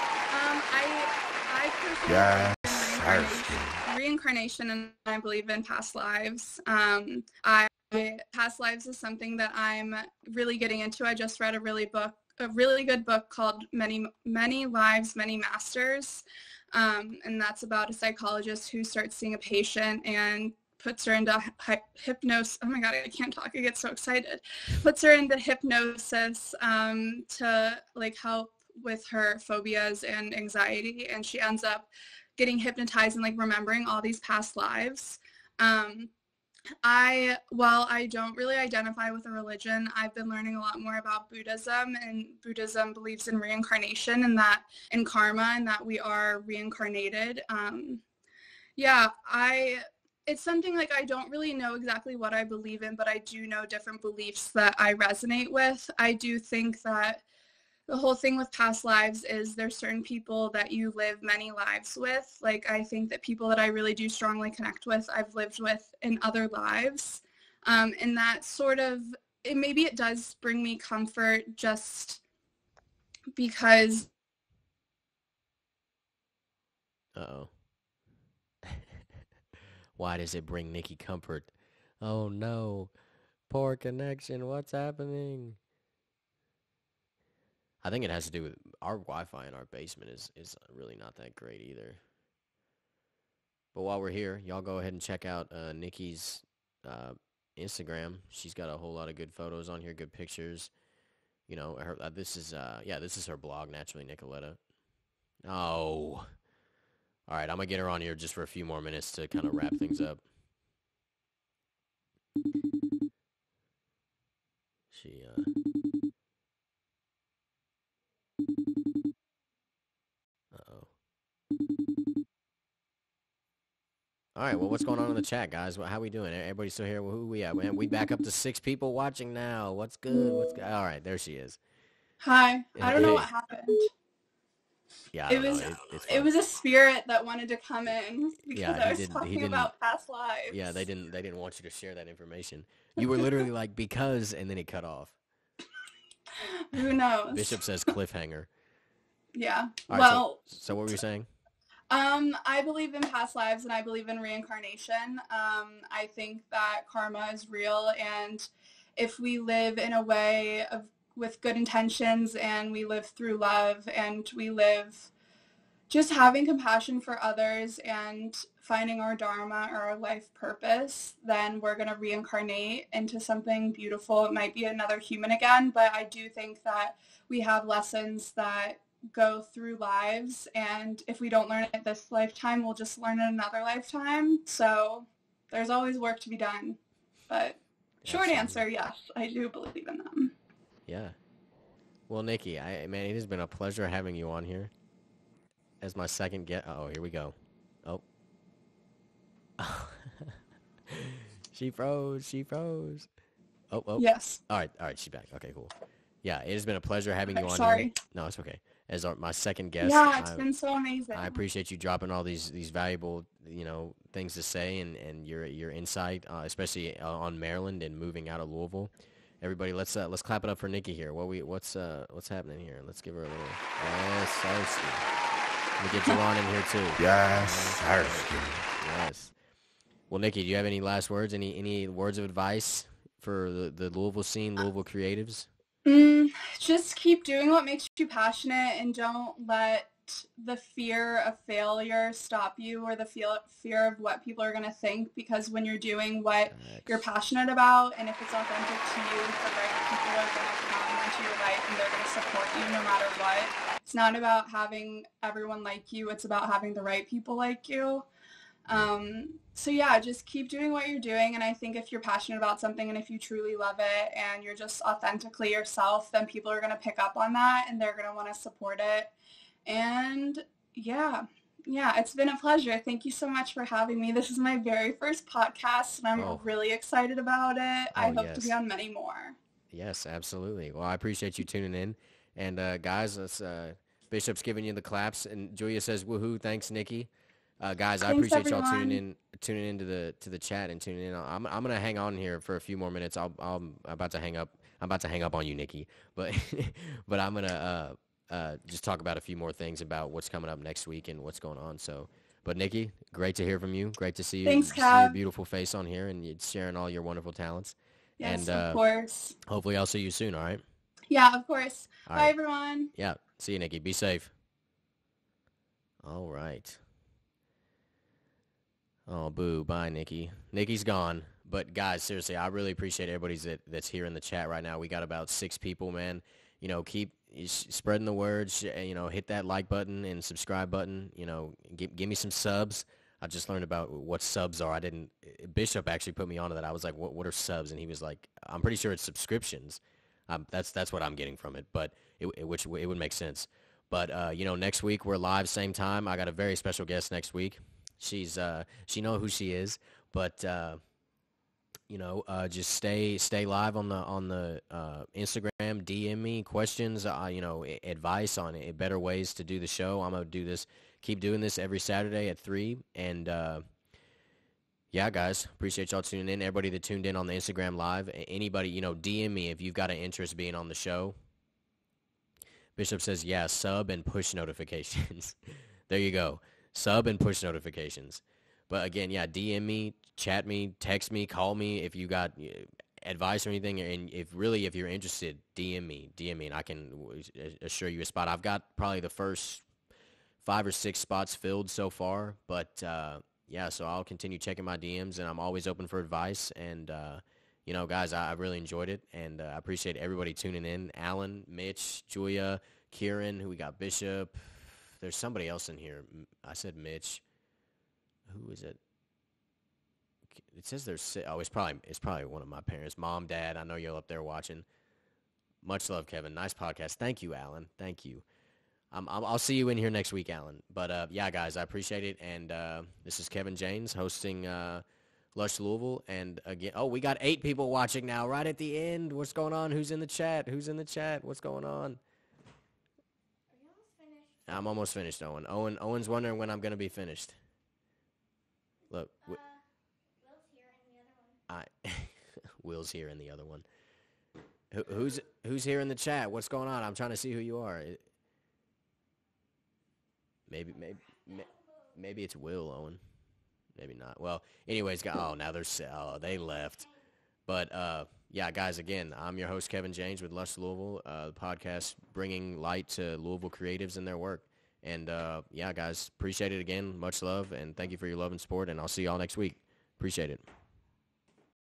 Speaker 2: I personally believe in reincarnation, and I believe in past lives. Past lives is something that I'm really getting into. I just read a really good book called Many Lives, Many Masters. And that's about a psychologist who starts seeing a patient and puts her into hypnosis. Oh my God, I can't talk. I get so excited. Puts her into hypnosis to help with her phobias and anxiety. And she ends up getting hypnotized and remembering all these past lives. While I don't really identify with a religion, I've been learning a lot more about Buddhism, and Buddhism believes in reincarnation and karma, and that we are reincarnated. It's something I don't really know exactly what I believe in, but I do know different beliefs that I resonate with. I do think that the whole thing with past lives is there's certain people that you live many lives with. I think that people that I really do strongly connect with, I've lived with in other lives. And that maybe it does bring me comfort just because.
Speaker 1: Uh-oh. Why does it bring Nikki comfort? Oh no. Poor connection. What's happening? I think it has to do with our Wi-Fi in our basement is really not that great either. But while we're here, y'all go ahead and check out Nikki's Instagram. She's got a whole lot of good photos on here, good pictures. This is her blog, Naturally Nicoletta. Oh. All right, I'm going to get her on here just for a few more minutes to kind of wrap things up. Uh-oh. All right, well, what's going on in the chat, guys? How we doing? Everybody still here? Who we at? We back up to 6 people watching now. What's good? All right, there she is.
Speaker 2: Hi. I don't know what happened.
Speaker 1: Yeah,
Speaker 2: it was a spirit that wanted to come in because I was talking about past lives.
Speaker 1: Yeah, they didn't want you to share that information. You were literally because, and then it cut off.
Speaker 2: Who knows?
Speaker 1: Bishop says cliffhanger.
Speaker 2: Yeah.
Speaker 1: All right, so what were you saying?
Speaker 2: I believe in past lives and I believe in reincarnation. I think that karma is real, and if we live in a way with good intentions and we live through love and we live just having compassion for others and finding our dharma or our life purpose, then we're going to reincarnate into something beautiful. It might be another human again, but I do think that we have lessons that go through lives, and if we don't learn it this lifetime, we'll just learn it another lifetime. So there's always work to be done. But short answer, yes, I do believe in them.
Speaker 1: Yeah. Well, Nikki, man, it has been a pleasure having you on here as my second guest. Oh, here we go. Oh. She froze. Oh.
Speaker 2: Yes.
Speaker 1: All right, she's back. Okay, cool. Yeah, it has been a pleasure having you on
Speaker 2: sorry.
Speaker 1: here. No, it's okay. as my second guest.
Speaker 2: Yeah, it's been so amazing.
Speaker 1: I appreciate you dropping all these valuable, things to say and your insight, especially on Maryland and moving out of Louisville. Everybody, let's clap it up for Nikki here. What's happening here? Let's give her a little. Yes, Sarsky. Let me get Jerron in here too.
Speaker 4: Yes, Sarsky.
Speaker 1: Yes. Well, Nikki, do you have any last words? Any words of advice for the Louisville scene, Louisville creatives?
Speaker 2: Just keep doing what makes you passionate and don't let the fear of failure stop you or the fear of what people are going to think, because when you're doing what you're passionate about and if it's authentic to you, the right people are going to come into your life and they're going to support you no matter what. It's not about having everyone like you. It's about having the right people like you. So yeah, just keep doing what you're doing. And I think if you're passionate about something and if you truly love it and you're just authentically yourself, then people are going to pick up on that and they're going to want to support it. And yeah, it's been a pleasure. Thank you so much for having me. This is my very first podcast and I'm really excited about it. I hope to be on many more.
Speaker 1: Yes, absolutely. Well, I appreciate you tuning in. And guys, let's Bishop's giving you the claps and Julia says, woohoo, thanks, Nikki. Guys, I appreciate y'all tuning into the chat and tuning in. I'm gonna hang on here for a few more minutes. I'm about to hang up. I'm about to hang up on you, Nikki. But but I'm gonna just talk about a few more things about what's coming up next week and what's going on. So, but Nikki, great to hear from you. Great to see you.
Speaker 2: Thanks,
Speaker 1: see
Speaker 2: Kat.
Speaker 1: your beautiful face on here and you sharing all your wonderful talents.
Speaker 2: Yes,
Speaker 1: and,
Speaker 2: of course.
Speaker 1: Hopefully, I'll see you soon. All right.
Speaker 2: Yeah, of course.
Speaker 1: All
Speaker 2: Bye,
Speaker 1: right.
Speaker 2: everyone.
Speaker 1: Yeah. See you, Nikki. Be safe. All right. Oh, boo. Bye, Nikki. Nikki's gone. But, guys, seriously, I really appreciate everybody that's here in the chat right now. We got about 6 people, man. Keep spreading the word. Hit that like button and subscribe button. Give me some subs. I just learned about what subs are. Bishop actually put me onto that. I was like, what are subs? And he was like, I'm pretty sure it's subscriptions. That's what I'm getting from it, but which it would make sense. But, next week we're live, same time. I got a very special guest next week. She know who she is, but just stay live on the Instagram. DM me questions, advice on better ways to do the show. I'm gonna keep doing this every Saturday at 3. And yeah, guys, appreciate y'all tuning in. Everybody that tuned in on the Instagram live, anybody DM me if you've got an interest being on the show. Bishop says, yeah, sub and push notifications. There you go. Sub and push notifications. But again, yeah, DM me, chat me, text me, call me if you got advice or anything. And if you're interested, DM me, and I can assure you a spot. I've got probably the first 5 or 6 spots filled so far. But yeah, so I'll continue checking my DMs, and I'm always open for advice. And guys, I really enjoyed it, and I appreciate everybody tuning in. Alan, Mitch, Julia, Kieran, who we got, Bishop. There's somebody else in here. I said Mitch. Who is it? It says there's. Oh, it's probably one of my parents. Mom, Dad. I know you're up there watching. Much love, Kevin. Nice podcast. Thank you, Alan. Thank you. I'll see you in here next week, Alan. But yeah, guys, I appreciate it. And this is Kevin James hosting Lush Louisville. And again, we got 8 people watching now. Right at the end. What's going on? Who's in the chat? What's going on? I'm almost finished, Owen. Owen's wondering when I'm going to be finished. Look. Will's here in the other one. Who's here in the chat? What's going on? I'm trying to see who you are. Maybe it's Will, Owen. Maybe not. Well, anyways, now they left. But yeah, guys, again, I'm your host, Kevin James with Lush Louisville, the podcast bringing light to Louisville creatives and their work. And yeah, guys, appreciate it again. Much love, and thank you for your love and support, and I'll see y'all next week. Appreciate it.